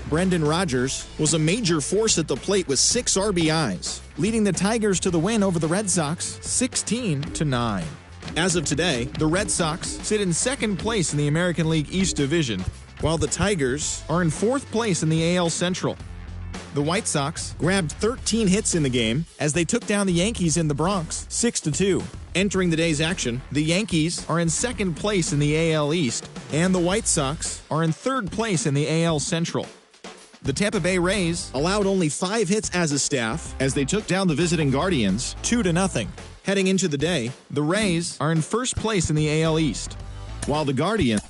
Brendan Rodgers was a major force at the plate with 6 RBIs, leading the Tigers to the win over the Red Sox 16-9. As of today, the Red Sox sit in second place in the American League East Division, while the Tigers are in fourth place in the AL Central. The White Sox grabbed 13 hits in the game as they took down the Yankees in the Bronx 6-2. Entering the day's action, the Yankees are in second place in the AL East, and the White Sox are in third place in the AL Central. The Tampa Bay Rays allowed only 5 hits as a staff as they took down the visiting Guardians 2-0. Heading into the day, the Rays are in first place in the AL East, while the Guardians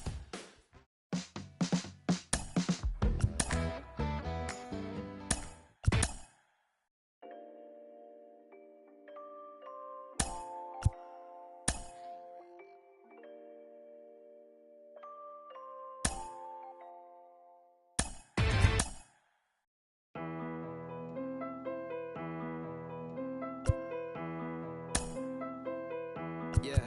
Yeah,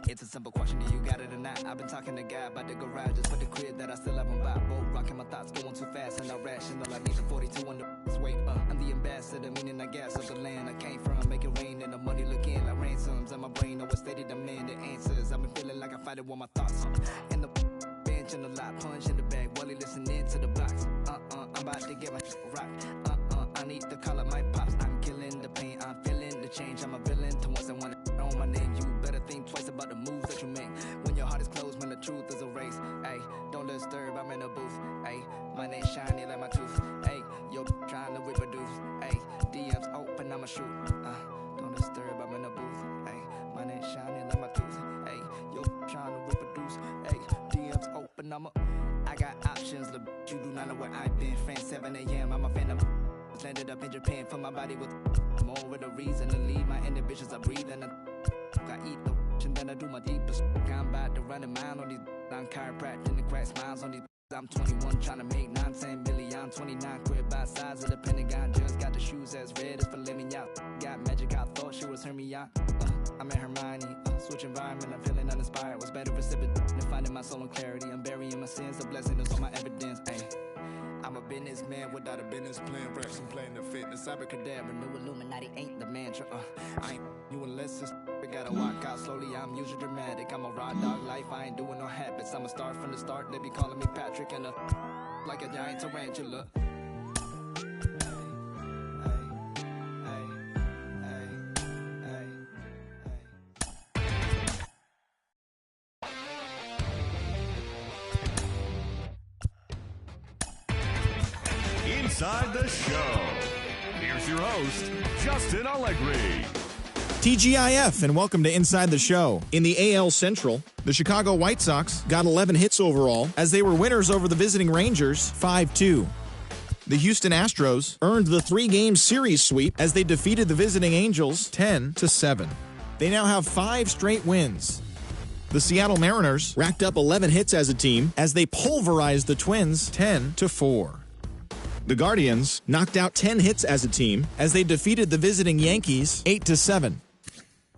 it's a simple question, do you got it or not? I've been talking to God about the garage, just for the crib that I still haven't bought. Boat rocking, my thoughts going too fast and not rational. I need a 42 on the wait up. I'm the ambassador, meaning I gas of the land I came from. Make it rain and the money looking like ransoms. And my brain always stated demand the answers. I've been feeling like I fight it with my thoughts. And the bench and the lot, punch in the bag, Wally listening to the box. I'm about to get my rock. I need to call up my pops. I'm killing the pain, I'm feeling the change. I'm a villain to once I want to on my name. You better think twice about the moves that you make. When your heart is closed, when the truth is erased. Ayy, don't disturb, I'm in the booth. Ayy, my name shiny like my tooth. Ayy, yo trying to reproduce. Ayy, DMs open, I'ma shoot. Don't disturb, I'm in the booth. Ayy, my name shiny like my tooth. Ayy, yo trying to reproduce. Ayy, DMs open, I got options, look, you do not know where I've been. France 7 a.m., I'm a fan of landed up in Japan for my body with more with a reason to leave. My inhibitions I breathe and I eat the and then I do my deepest. I'm about to run a mile on these. I'm chiropractic and crack smiles on these. I'm 21 trying to make 9-10 million. I'm 29 crib by size of the Pentagon. Just got the shoes as red as filet mignon. Got magic, I thought she was Hermione. I'm in Hermione. Switch environment, I'm feeling uninspired. Was better recipient than finding my soul in clarity. I'm burying my sins, a blessing is on my evidence. Ay. I'm a businessman without a business plan. Reps and playing the fitness. Abracadabra, new Illuminati ain't the mantra. I ain't you unless it's gotta walk out slowly. I'm usually dramatic. I'm a raw dog life. I ain't doing no habits. I'm a star from the start. They be calling me Patrick and like a giant tarantula. Inside the Show. Here's your host, Justin Allegri. TGIF, and welcome to Inside the Show. In the AL Central, the Chicago White Sox got 11 hits overall as they were winners over the visiting Rangers 5-2. The Houston Astros earned the 3-game series sweep as they defeated the visiting Angels 10-7. They now have 5 straight wins. The Seattle Mariners racked up 11 hits as a team as they pulverized the Twins 10-4. The Guardians knocked out 10 hits as a team as they defeated the visiting Yankees 8-7.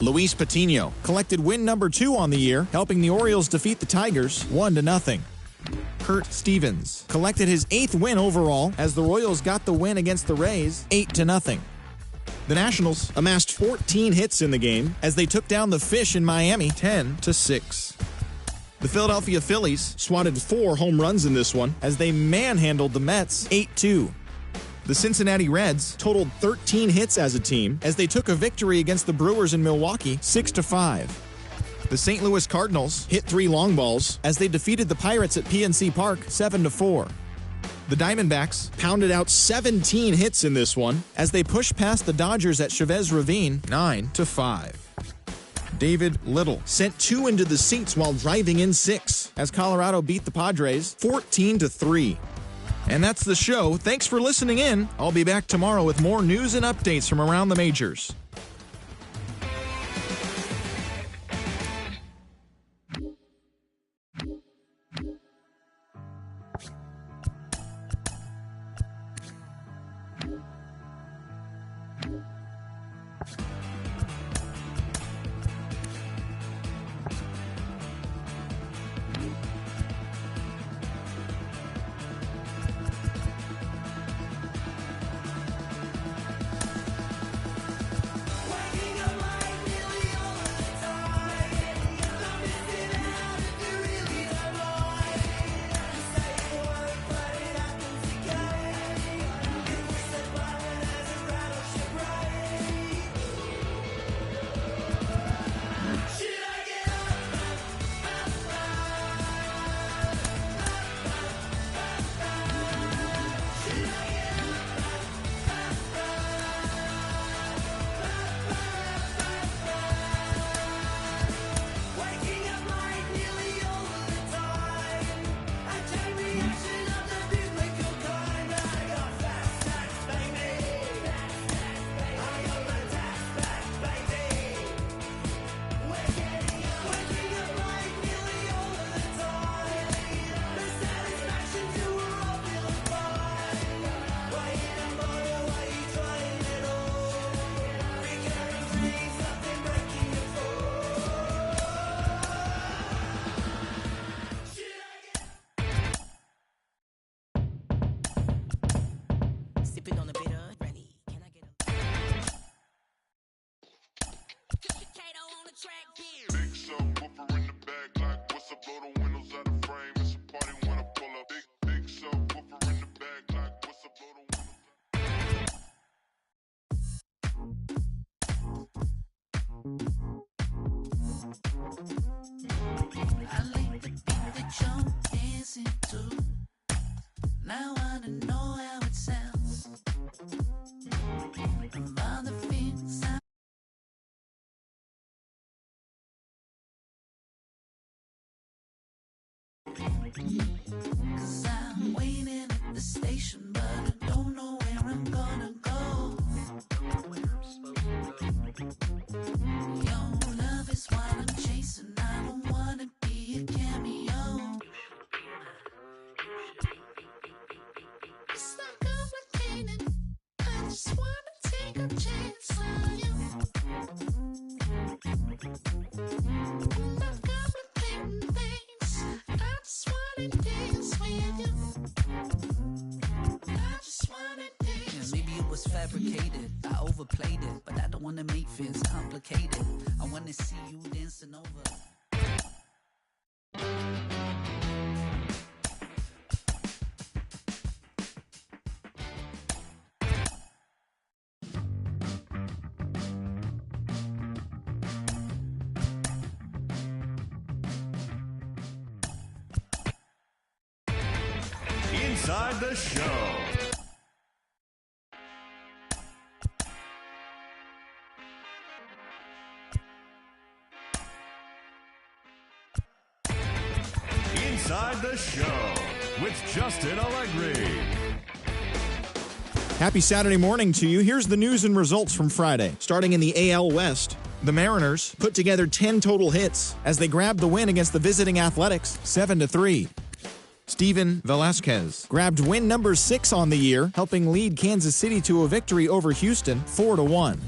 Luis Patino collected win number 2 on the year, helping the Orioles defeat the Tigers 1-0. Kurt Stevens collected his 8th win overall as the Royals got the win against the Rays 8-0. The Nationals amassed 14 hits in the game as they took down the Fish in Miami 10-6. The Philadelphia Phillies swatted 4 home runs in this one as they manhandled the Mets 8-2. The Cincinnati Reds totaled 13 hits as a team as they took a victory against the Brewers in Milwaukee 6-5. The St. Louis Cardinals hit 3 long balls as they defeated the Pirates at PNC Park 7-4. The Diamondbacks pounded out 17 hits in this one as they pushed past the Dodgers at Chavez Ravine 9-5. David Little sent 2 into the seats while driving in 6 as Colorado beat the Padres 14-3. And that's the show. Thanks for listening in. I'll be back tomorrow with more news and updates from around the majors. Big subwoofer in the back, like what's up, blow the windows out of frame. It's a party when I pull up. Big subwoofer in the back, like what's up, blow the windows I like the beat that you're dancing to. Now I wanna know how it sounds. Of all the things I Cause I'm waiting at the station, but I don't know where I'm gonna go. Your love is what I'm chasing. I don't wanna be a cameo. It's not complicated. I just wanna take a chance on you. I'm not complicating things. I just wanna dance with you. I just wanna dance. Yeah, maybe it was fabricated. I overplayed it, but I don't wanna make things complicated. I wanna see you dancing over. Inside the show. Inside the show with Justin Allegri. Happy Saturday morning to you. Here's the news and results from Friday. Starting in the AL West, the Mariners put together 10 total hits as they grabbed the win against the visiting Athletics 7-3. Steven Velasquez grabbed win number 6 on the year, helping lead Kansas City to a victory over Houston 4-1.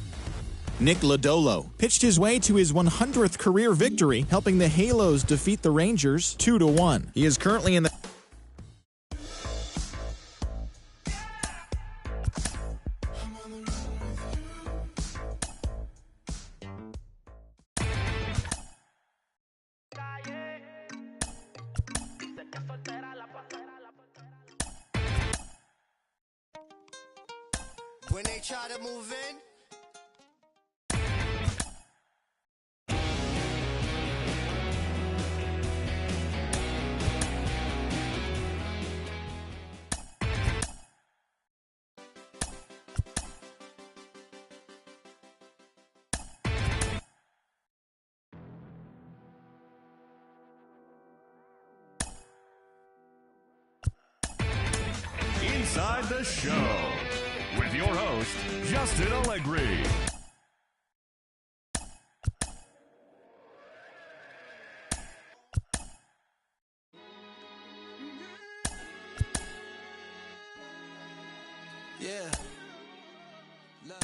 Nick Lodolo pitched his way to his 100th career victory, helping the Halos defeat the Rangers 2-1. He is currently in the When they try to move in, Inside the Show with your host, Justin Allegri. Yeah. Look.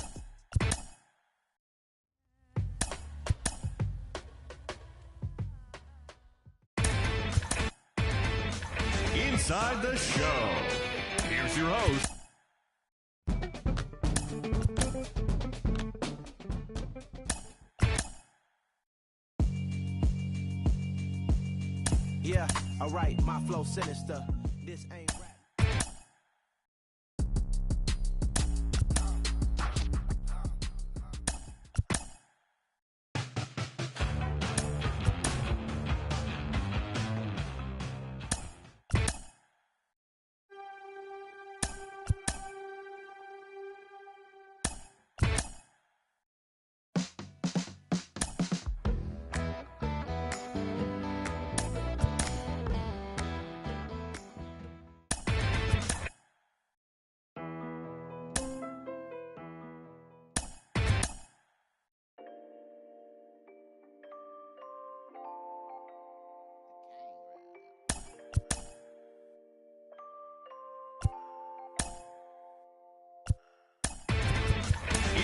Inside the Show. Here's your host. Yeah, alright, my flow sinister. This ain't rap.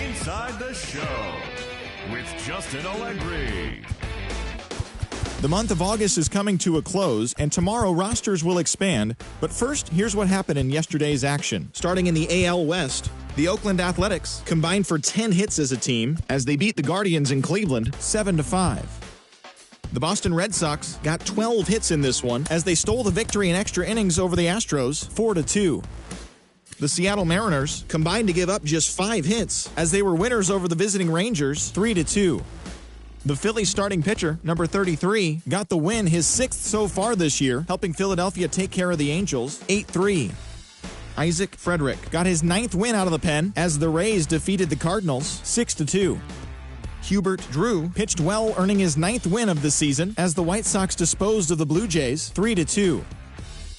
Inside the Show with Justin Allegri. The month of August is coming to a close, and tomorrow rosters will expand. But first, here's what happened in yesterday's action. Starting in the AL West, the Oakland Athletics combined for 10 hits as a team as they beat the Guardians in Cleveland 7-5. The Boston Red Sox got 12 hits in this one as they stole the victory in extra innings over the Astros 4-2. The Seattle Mariners combined to give up just 5 hits as they were winners over the visiting Rangers 3-2. The Phillies starting pitcher, number 33, got the win, his 6th so far this year, helping Philadelphia take care of the Angels 8-3. Isaac Frederick got his 9th win out of the pen as the Rays defeated the Cardinals 6-2. Hubert Drew pitched well, earning his 9th win of the season as the White Sox disposed of the Blue Jays 3-2.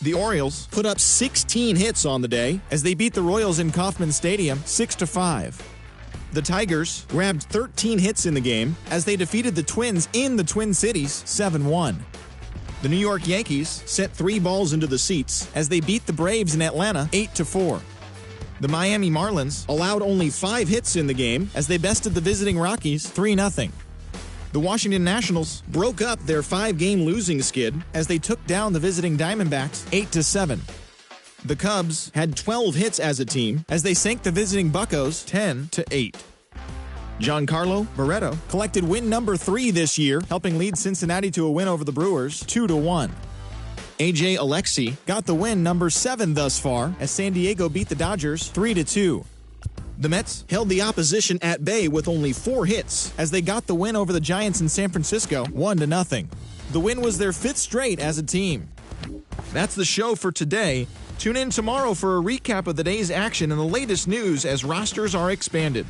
The Orioles put up 16 hits on the day as they beat the Royals in Kauffman Stadium 6-5. The Tigers grabbed 13 hits in the game as they defeated the Twins in the Twin Cities 7-1. The New York Yankees sent 3 balls into the seats as they beat the Braves in Atlanta 8-4. The Miami Marlins allowed only 5 hits in the game as they bested the visiting Rockies 3-0. The Washington Nationals broke up their 5-game losing skid as they took down the visiting Diamondbacks 8-7. The Cubs had 12 hits as a team as they sank the visiting Buccos 10-8. Giancarlo Barreto collected win number 3 this year, helping lead Cincinnati to a win over the Brewers 2-1. AJ Alexy got the win number 7 thus far as San Diego beat the Dodgers 3-2. The Mets held the opposition at bay with only 4 hits as they got the win over the Giants in San Francisco 1-0. The win was their 5th straight as a team. That's the show for today. Tune in tomorrow for a recap of the day's action and the latest news as rosters are expanded.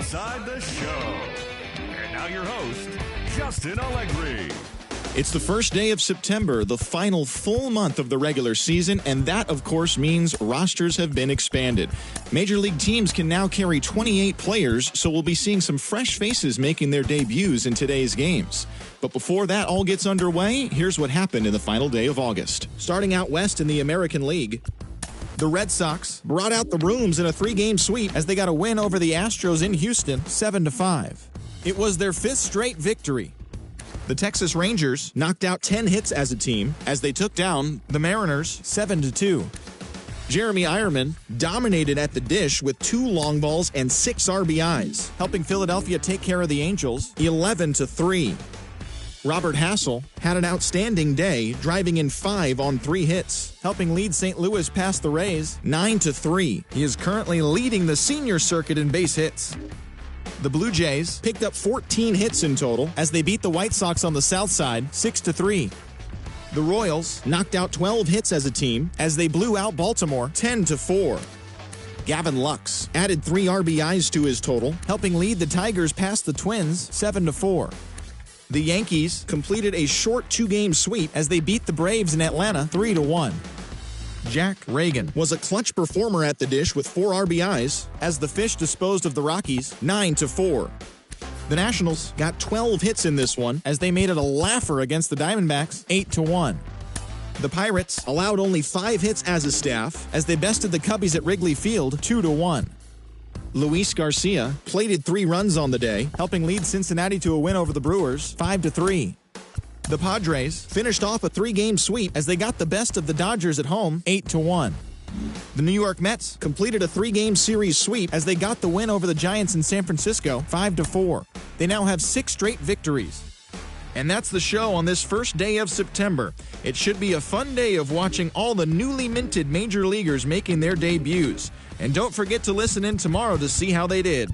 Inside the Show. And now your host, Justin Allegri. It's the first day of September, the final full month of the regular season, and that, of course, means rosters have been expanded. Major League teams can now carry 28 players, so we'll be seeing some fresh faces making their debuts in today's games. But before that all gets underway, here's what happened in the final day of August. Starting out west in the American League, the Red Sox brought out the rooms in a 3-game sweep as they got a win over the Astros in Houston, 7-5. It was their 5th straight victory. The Texas Rangers knocked out 10 hits as a team as they took down the Mariners 7-2. Jeremy Ironman dominated at the dish with 2 long balls and 6 RBIs, helping Philadelphia take care of the Angels 11-3. Robert Hassel had an outstanding day, driving in 5 on 3 hits, helping lead St. Louis past the Rays 9-3. He is currently leading the senior circuit in base hits. The Blue Jays picked up 14 hits in total as they beat the White Sox on the south side 6-3. The Royals knocked out 12 hits as a team as they blew out Baltimore 10-4. Gavin Lux added 3 RBIs to his total, helping lead the Tigers past the Twins 7-4. The Yankees completed a short 2-game sweep as they beat the Braves in Atlanta 3-1. Jack Reagan was a clutch performer at the dish with 4 RBIs as the Fish disposed of the Rockies 9-4. The Nationals got 12 hits in this one as they made it a laugher against the Diamondbacks 8-1. The Pirates allowed only 5 hits as a staff as they bested the Cubbies at Wrigley Field 2-1. Luis Garcia plated 3 runs on the day, helping lead Cincinnati to a win over the Brewers 5-3. The Padres finished off a 3-game sweep as they got the best of the Dodgers at home 8-1. The New York Mets completed a 3-game series sweep as they got the win over the Giants in San Francisco 5-4. They now have 6 straight victories. And that's the show on this first day of September. It should be a fun day of watching all the newly minted major leaguers making their debuts. And don't forget to listen in tomorrow to see how they did.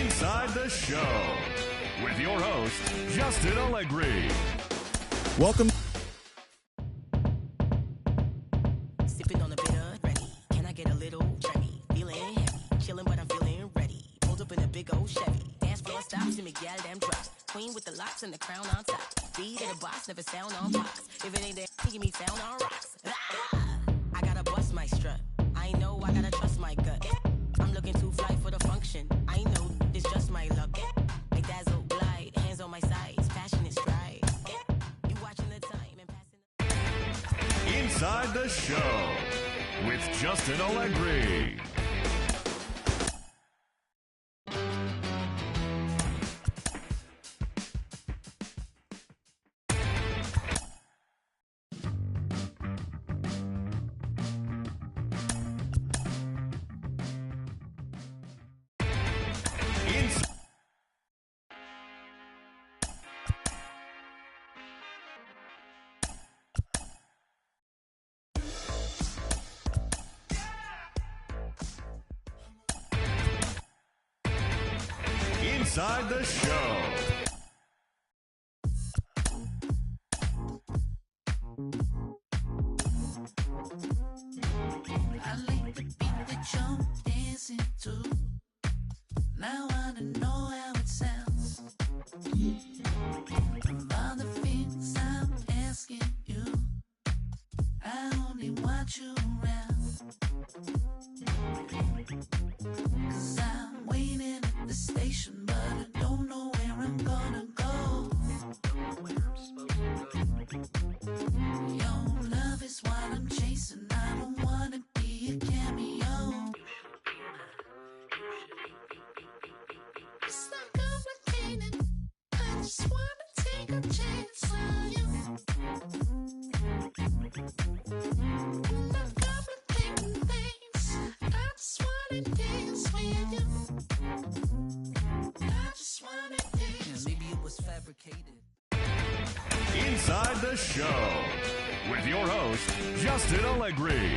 Inside the Show. with your host, Justin Allegri. Welcome. Sipping on a bitter, ready. Can I get a little Remy? Feeling heavy, chilling, but I'm feeling ready. Pulled up in a big old Chevy. Dance floor stops and Miguel damn drops. Queen with the locks and the crown on top. Beat in the box, never sound on box. If it ain't there, give me sound on rocks. I gotta bust my strut. I know I gotta trust my gut. I'm looking too fly for the function. I know it's just my luck. I dazzle, glide, hands on my sides, passionate stride. You watching the time and passing. Inside the Show with Justin Allegri. Inside the Show. I like the beat that you're dancing to. Now I wanna know how it sounds. Of all the things I'm asking you, I only want you around. 'Cause I'm waiting at the station, but I don't know where I'm gonna go. Your love is what I'm chasing. I don't wanna be a cameo. It's not complicated. I just wanna take a chance on you. I'm not complicating things. I just wanna dance with you. I just wanna dance. Yeah, maybe it was fabricated. Inside the Show with your host, Justin Allegri.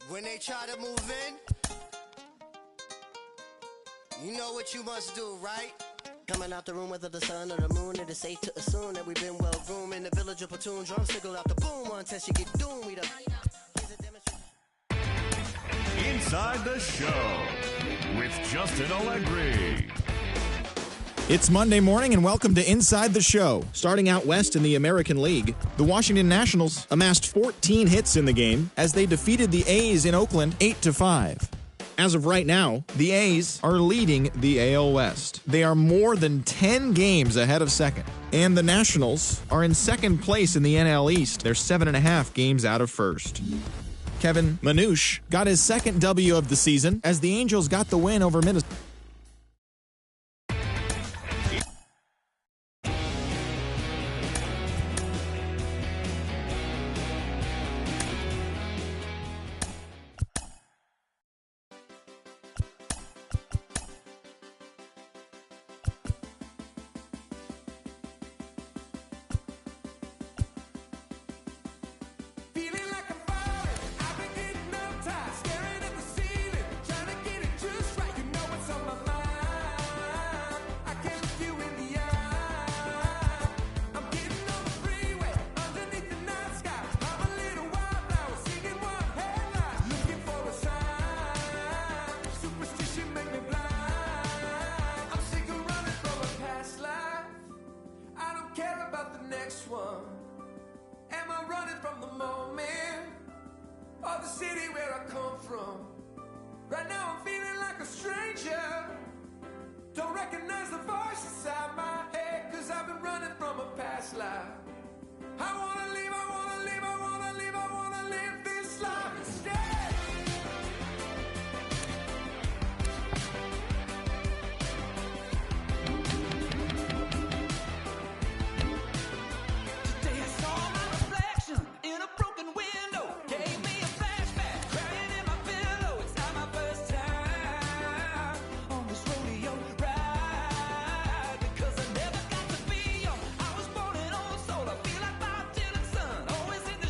When they try to move in, you know what you must do, right? Coming out the room whether the sun or the moon, it is safe to assume that we've been well groomed. In the village of platoon, drum signal out the boom. One test you get doomed. We done. Here's a demonstration. Inside the Show with Justin Allegri. It's Monday morning, and welcome to Inside the Show. Starting out west in the American League, the Washington Nationals amassed 14 hits in the game as they defeated the A's in Oakland 8-5. As of right now, the A's are leading the AL West. They are more than 10 games ahead of second. And the Nationals are in second place in the NL East. They're 7.5 games out of first. Kevin Manouche got his second W of the season as the Angels got the win over Minnesota. Feeling like I'm falling, I've been getting uptight, staring at the ceiling, trying to get it just right. You know what's on my mind. I can't look you in the eye. I'm getting on the freeway, underneath the night sky. I'm a little wild now, singing one headline, looking for a sign. Superstition make me blind. I'm sick of running from a past life. I don't care about the next one. Am I running from the moment or the city where I come from? Right now I'm feeling like a stranger. Don't recognize the voice inside my head, 'cause I've been running from a past life. I wanna live, I wanna live, I wanna live, I wanna live this life instead. Today I saw my reflection in a broken window. Gave me a flashback, crying in my pillow. It's not my first time on this rodeo ride, because I never got to be young. I was born an old soul. I feel like Bob Dylan's son, always in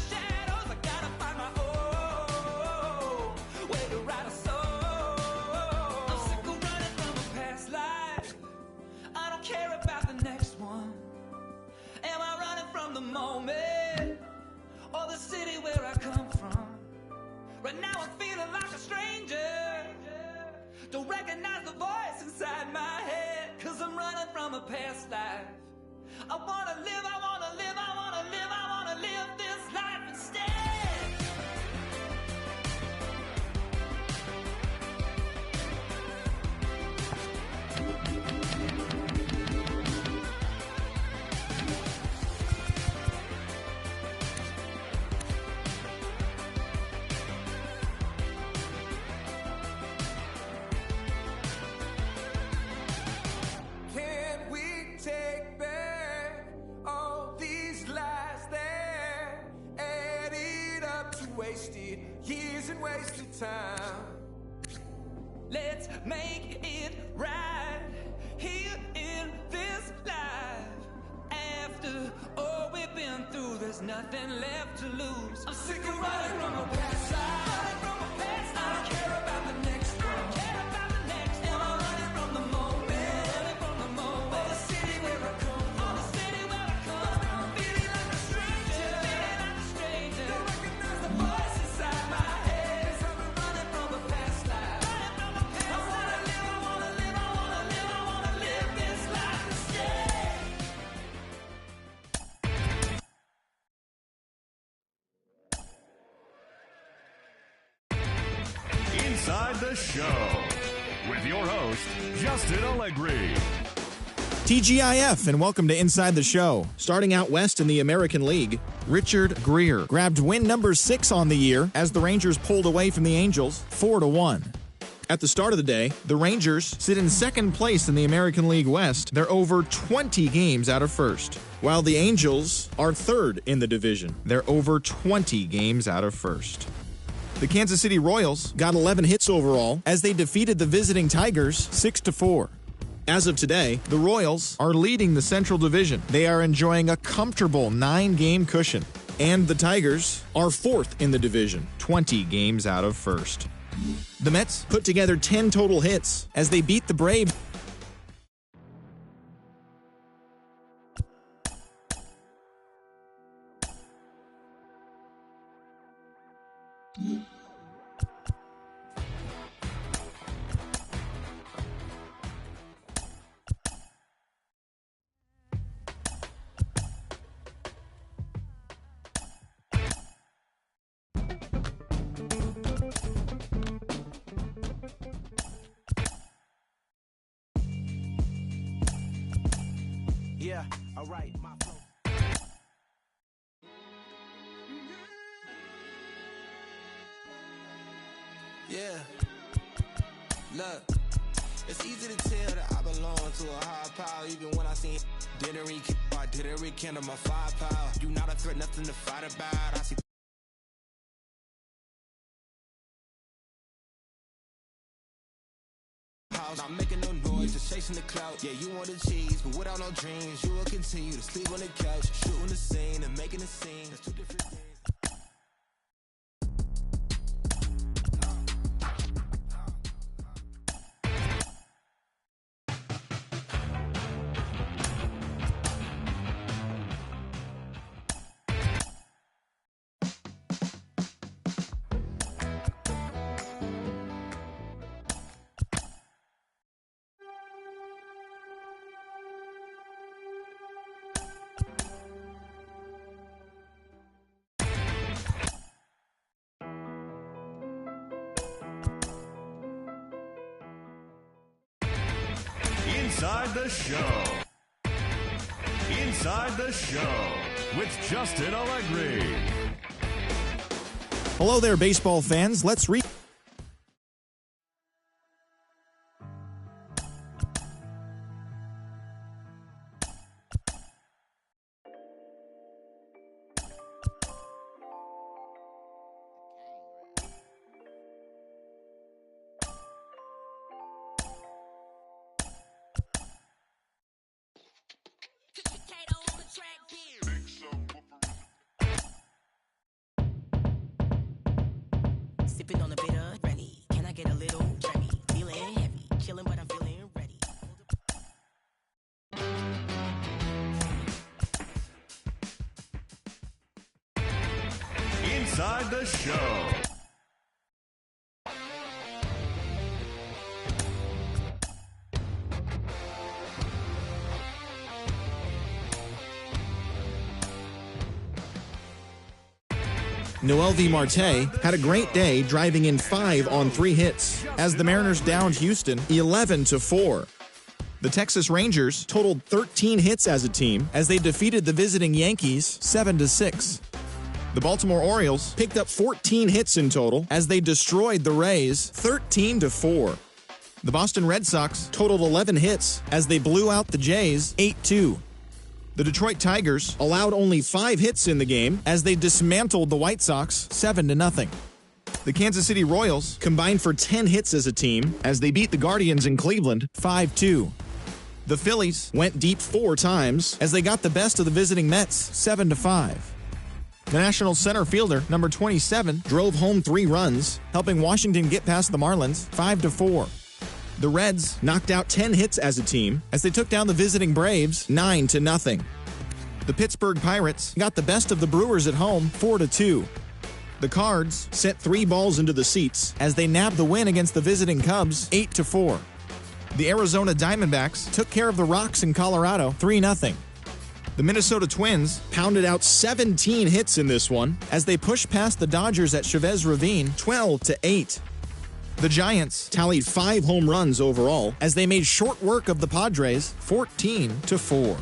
past life. I wanna live, I wanna live, I wanna live, I wanna live this life instead. Can we take back all these lies that added up to wasted years and wasted time? Let's make it right here in this life. After all we've been through, there's nothing left to lose. I'm sick of running from my past life. I don't care about the next one. I care about the next one. And I'm running from the moment. Running from the moment. Of the city where I come from. The city where I come from. I'm feeling like a stranger. Feeling like a stranger. Don't recognize the voice inside my head. 'Cause I've been running from a past life. Running from a past life. I wanna live, I wanna live, I wanna live, I wanna live this life instead. Inside the Show with your host, Justin Allegri. TGIF, and welcome to Inside the Show. Starting out west in the American League, Richard Greer grabbed win number 6 on the year as the Rangers pulled away from the Angels 4-1. At the start of the day, the Rangers sit in second place in the American League West. They're over 20 games out of first, while the Angels are third in the division. They're over 20 games out of first. The Kansas City Royals got 11 hits overall as they defeated the visiting Tigers 6-4. As of today, the Royals are leading the Central Division. They are enjoying a comfortable 9-game cushion. And the Tigers are fourth in the division, 20 games out of first. The Mets put together 10 total hits as they beat the Braves. Yeah, alright, my flow. Yeah. Look, it's easy to tell that I belong to a higher power, even when I seen didn't rekindle my firepower. You not a threat, nothing to fight about. I see. Not making no noise, just chasing the clout. Yeah, you want the cheese, but without no dreams, you will continue to sleep on the couch, shooting the scene and making a scene. That's two different things. Inside the Show. Inside the Show with Justin Allegri. Hello there, baseball fans. Let's read. Sipping on a bitter, ready. Can I get a little ready? Feeling heavy, chilling, but I'm feeling ready. Inside the Show. Noelvi Marte had a great day, driving in 5 on 3 hits, as the Mariners downed Houston 11-4. The Texas Rangers totaled 13 hits as a team as they defeated the visiting Yankees 7-6. The Baltimore Orioles picked up 14 hits in total as they destroyed the Rays 13-4. The Boston Red Sox totaled 11 hits as they blew out the Jays 8-2. The Detroit Tigers allowed only 5 hits in the game as they dismantled the White Sox 7-0. The Kansas City Royals combined for 10 hits as a team as they beat the Guardians in Cleveland 5-2. The Phillies went deep 4 times as they got the best of the visiting Mets 7-5. The National center fielder, number 27, drove home 3 runs, helping Washington get past the Marlins 5-4. The Reds knocked out 10 hits as a team as they took down the visiting Braves 9-0. The Pittsburgh Pirates got the best of the Brewers at home 4-2. The Cards sent 3 balls into the seats as they nabbed the win against the visiting Cubs 8-4. The Arizona Diamondbacks took care of the Rocks in Colorado 3-0. The Minnesota Twins pounded out 17 hits in this one as they pushed past the Dodgers at Chavez Ravine 12-8. The Giants tallied 5 home runs overall as they made short work of the Padres 14-4.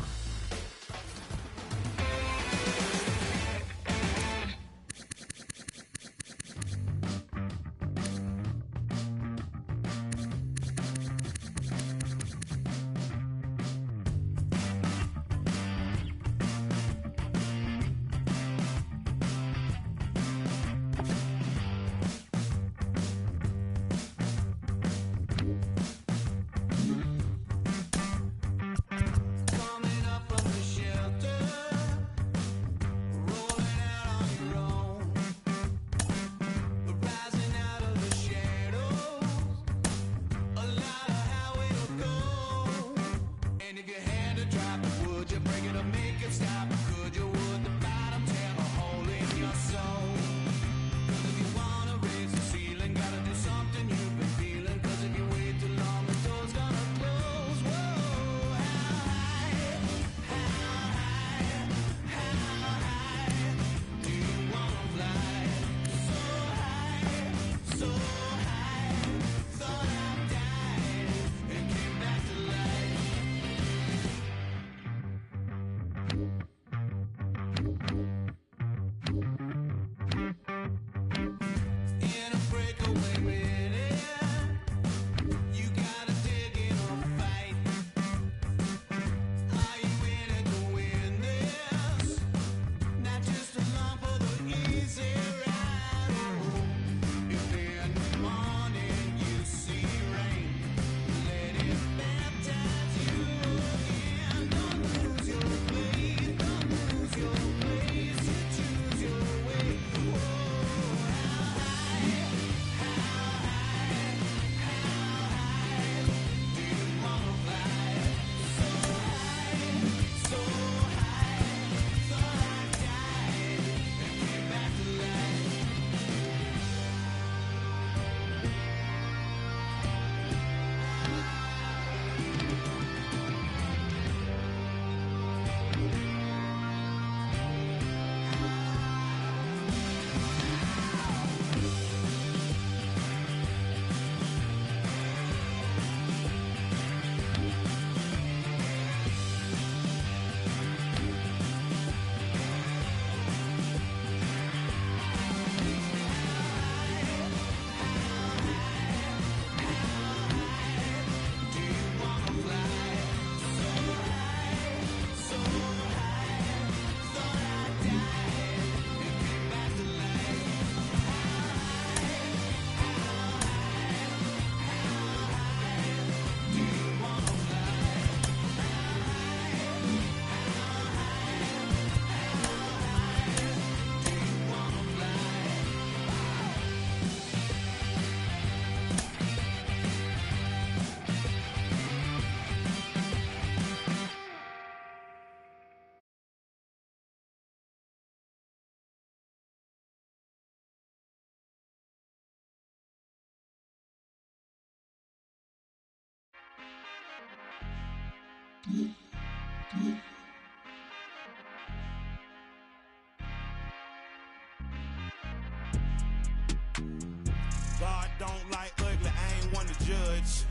God don't like ugly, I ain't one to judge.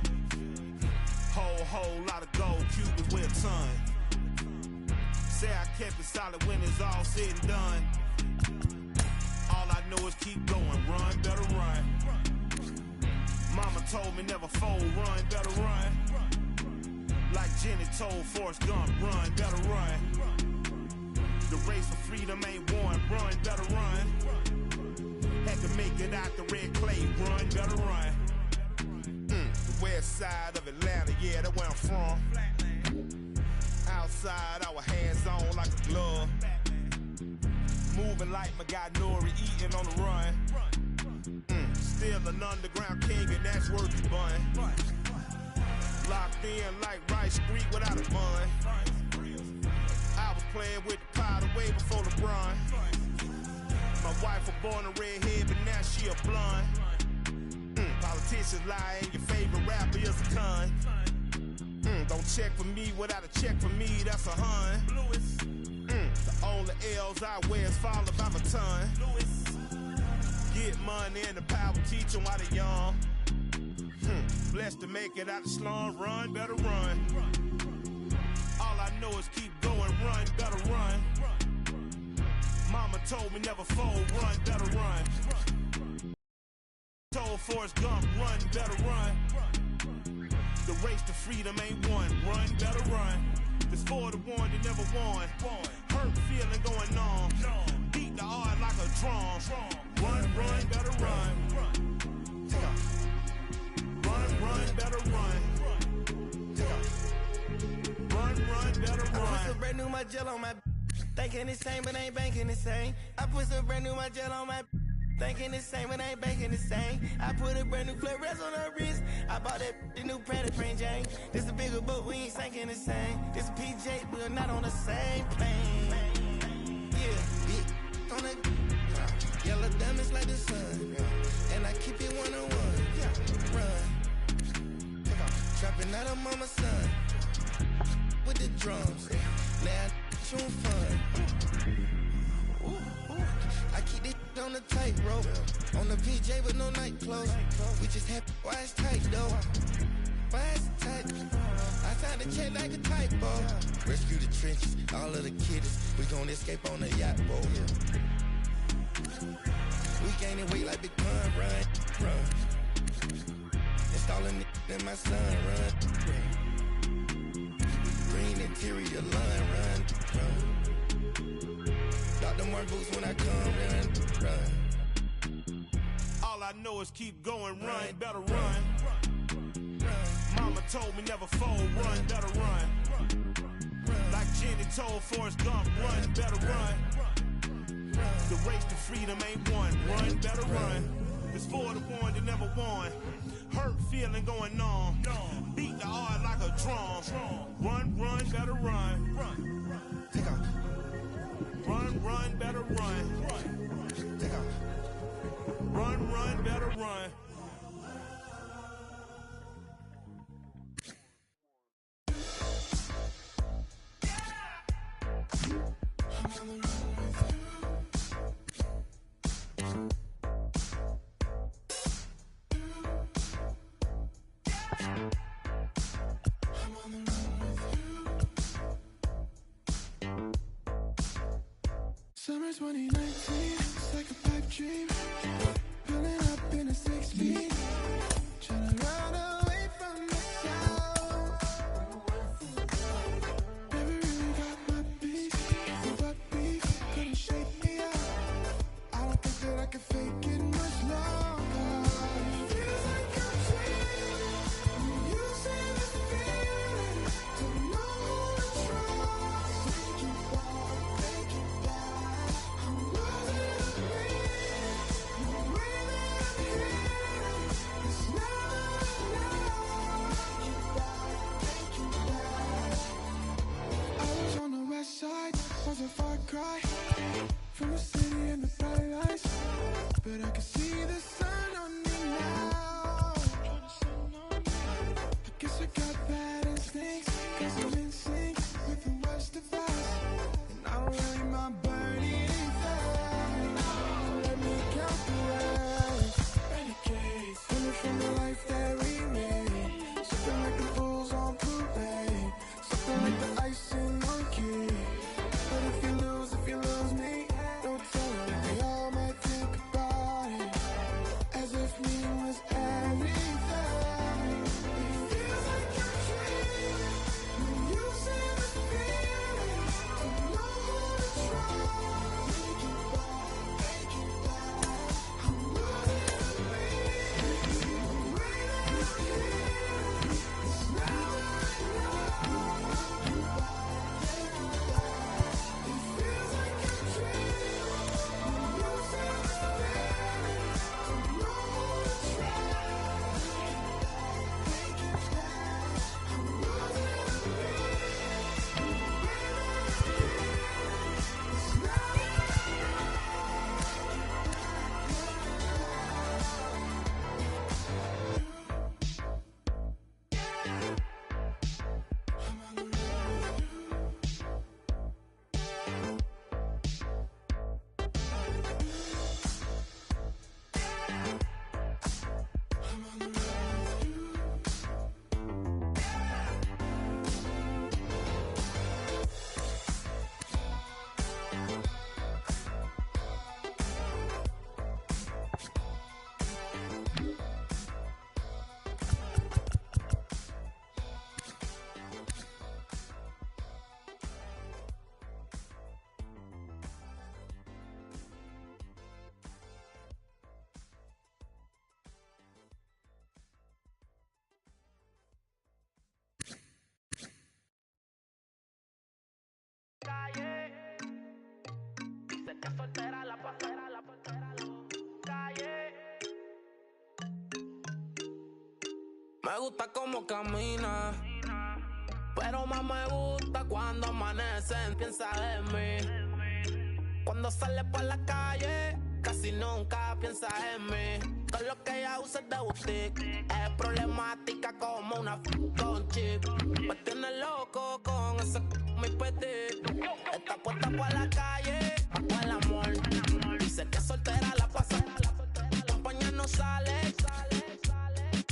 Whole lot of gold Cubans with a ton. Say I kept it solid when it's all said and done. All I know is keep going, run, better run. Mama told me never fold, run, better run. Like Jenny told Forrest Gump, run, better run. The race for freedom ain't won, run, better run. Had to make it out the red clay, run, better run. The west side of Atlanta, yeah, that's where I'm from. Outside, our hands on like a glove. Moving like my guy Nori, eating on the run. Still an underground king, and that's worth the bun. Locked in like Rice Street without a bun. I was playing with the powder way before LeBron. My wife was born a redhead, but now she a blonde. Politicians lie, and your favorite rapper is a con. Don't check for me without a check for me, that's a hun. The only L's I wear is followed by my ton. Get money and the power teach them while they young. Blessed to make it out the slum, run, better run. All I know is keep going, run, better run. Mama told me never fold, run, better run. Told Forrest Gump, run, better run. The race to freedom ain't won, run, better run. This for the one that never won. Hurt feeling going on. Beat the heart like a drum. Run, better run. Run, better run. Run, better run. I put some brand new my gel on my thinking the same, but ain't banking the same. I put some brand new my gel on my thinking the same, but ain't banking the same. I put a brand new Flores on her wrist. I bought that the new Pratt Plain Jane. This a bigger boat, we ain't sinking the same. This a PJ, we're not on the same plane. Yeah, big on the yellow diamonds like the sun. And I keep it one-on-one. Run. Trapping out of mama's son. With the drums. Now I'm fun. I keep this on the tightrope. On the PJ with no night clothes. We just have why it's tight though. Why it's tight? I signed a check like a typo. Rescue the trenches, all of the kiddies. We gon' escape on the yacht boat. We gaining weight like Big Pun, run. Installing it in my son, run. Green interior line, run. Dr. Martin boots when I come, run. All I know is keep going, run, better run. Mama told me never fold, run, better run. Like Jenny told Forrest Gump, run, better run. The race to freedom ain't won, run, better run. It's for the one that never won. Hurt feeling going on. Beat the heart like a drum. Run, better run. Take off. Run, better run. Take off. Run, better run. Summer 2019, it's like a pipe dream. Pulling up in a 6-speed. Tryna run away from myself. Never really got my peace. But beef couldn't shake me out. I don't think that I can fake it much longer. Feels like I'm dreaming. You say this feeling. Don't know who to trust. Take it back, take it back. I'm losing the me was everything. It feels like a dream when you say the feeling. Don't know who to trust. Take it back. I'm losing the beat. The way that I feel, it's now or never. It feels like a dream when you say the feeling. Don't know who to trust. Take it back. I'm losing the beat. The way that I feel, it's now or Dice que soltera la pasera, la calle. Me gusta cómo camina, pero más me gusta cuando amanece. Piensa en mí. Cuando sale por la calle, casi nunca piensa en mí. Todo lo que ella usa es de boutique. Es problemática como una con chip. Me tiene loco con ese mi petit. Está puesta por la calle, pa' el amor. Dice que soltera la pasa, compañía no sale.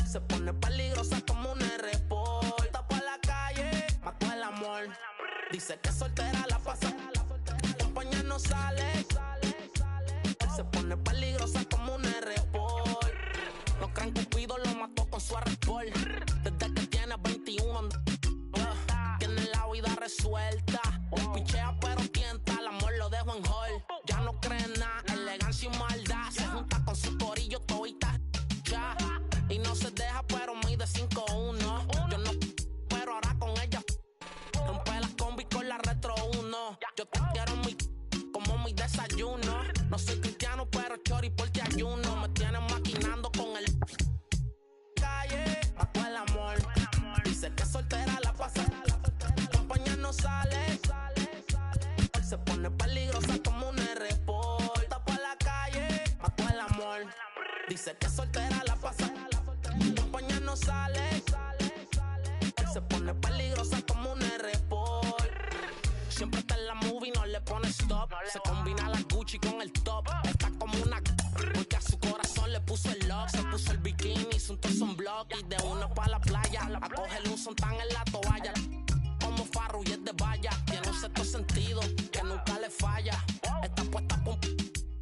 Se pone peligrosa como un R-Port. Está por la calle, pa' el amor. Dice que soltera la pasa, compañía no sale. Se pone peligrosa como un R-Port. No crean que Cupido lo mató con su R-Port. Desde que tiene 21 tiene la vida resuelta. Pichea pero tienta, el amor lo dejo en hall. Ya no cree en nada, elegancia y maldad. Se junta con su corillo, todita ya. Y no se deja pero mide 5'1". Yo no, pero ahora con ella rompe la combi con la Retro 1. Yo te quiero como mi desayuno. No soy cristiano pero chori por ti ayuno. Me tienen maquinando con el calle, pa' el amor. Dice que soltera la pasa, compañía no sale. Se pone peligrosa como un R-Port. Está por la calle, pa' el amor. Dice que soltera la pasa, compañía no sale. Se pone peligrosa como un R-Port. Siempre está en la movie, no le pone stop. Se combina la Gucci con el top. Está como una porque a su corazón le puso el lock. Se puso el bikini, hizo un sunblock. Y de una pa' la playa, a cogerle un sontán en la toalla. Como Farru y es de valla. Tiene un sexto sentido que nunca le falla. Está puesta con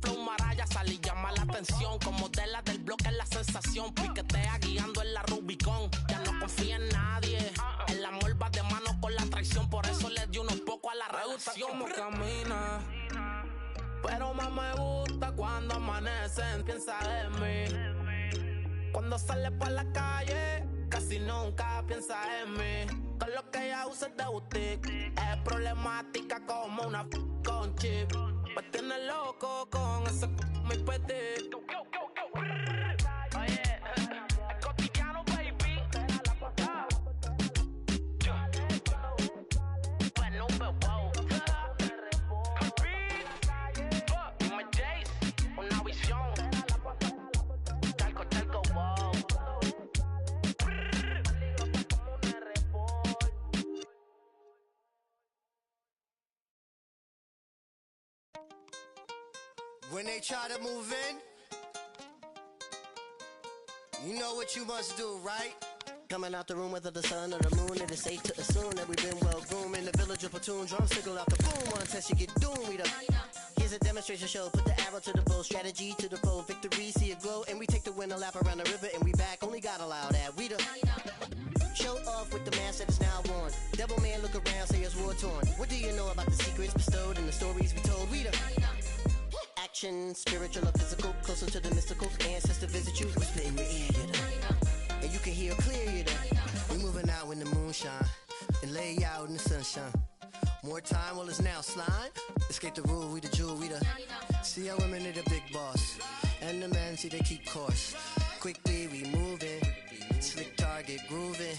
flow maraya. Sale y llama la atención. Como de la del bloque es la sensación. Piquetea guiando en la Rubicon. Ya no confía en nadie. El amor va de mano con la traición. Por eso le dio unos poco a la relación. Como camina, pero más me gusta cuando amanecen. Piensa en mí. Cuando sale por la calle, casi nunca piensa en mí. Todo lo que ella usa es de boutique. Es problemática como una con chip. Me tiene loco con ese mi petit. Oye, es cotidiano, baby. Bueno, wow. Dime Jace, una visión. Talco, wow. When they try to move in, you know what you must do, right? Coming out the room whether the sun or the moon, it is safe to assume that we've been well groomed. In the village of platoon, drum signal out the boom. One test you get doomed, we done Here's a demonstration show. Put the arrow to the bow, strategy to the foe, victory, see it glow, and we take the win a lap around the river, and we back. Only God allowed that. We the show off with the mask that is now worn. Devil man, look around, say it's war torn. What do you know about the secrets bestowed and the stories we told? We the action, spiritual or physical, closer to the mystical. Ancestor visit you, whisper in your ear, you know. And you can hear clear, you know. We moving out when the moon shine, and lay out in the sunshine. More time, well it's now slime. Escape the rule, we the jewel, we the. See how women are the big boss, and the men see they keep course. Quickly we moving, slick target grooving.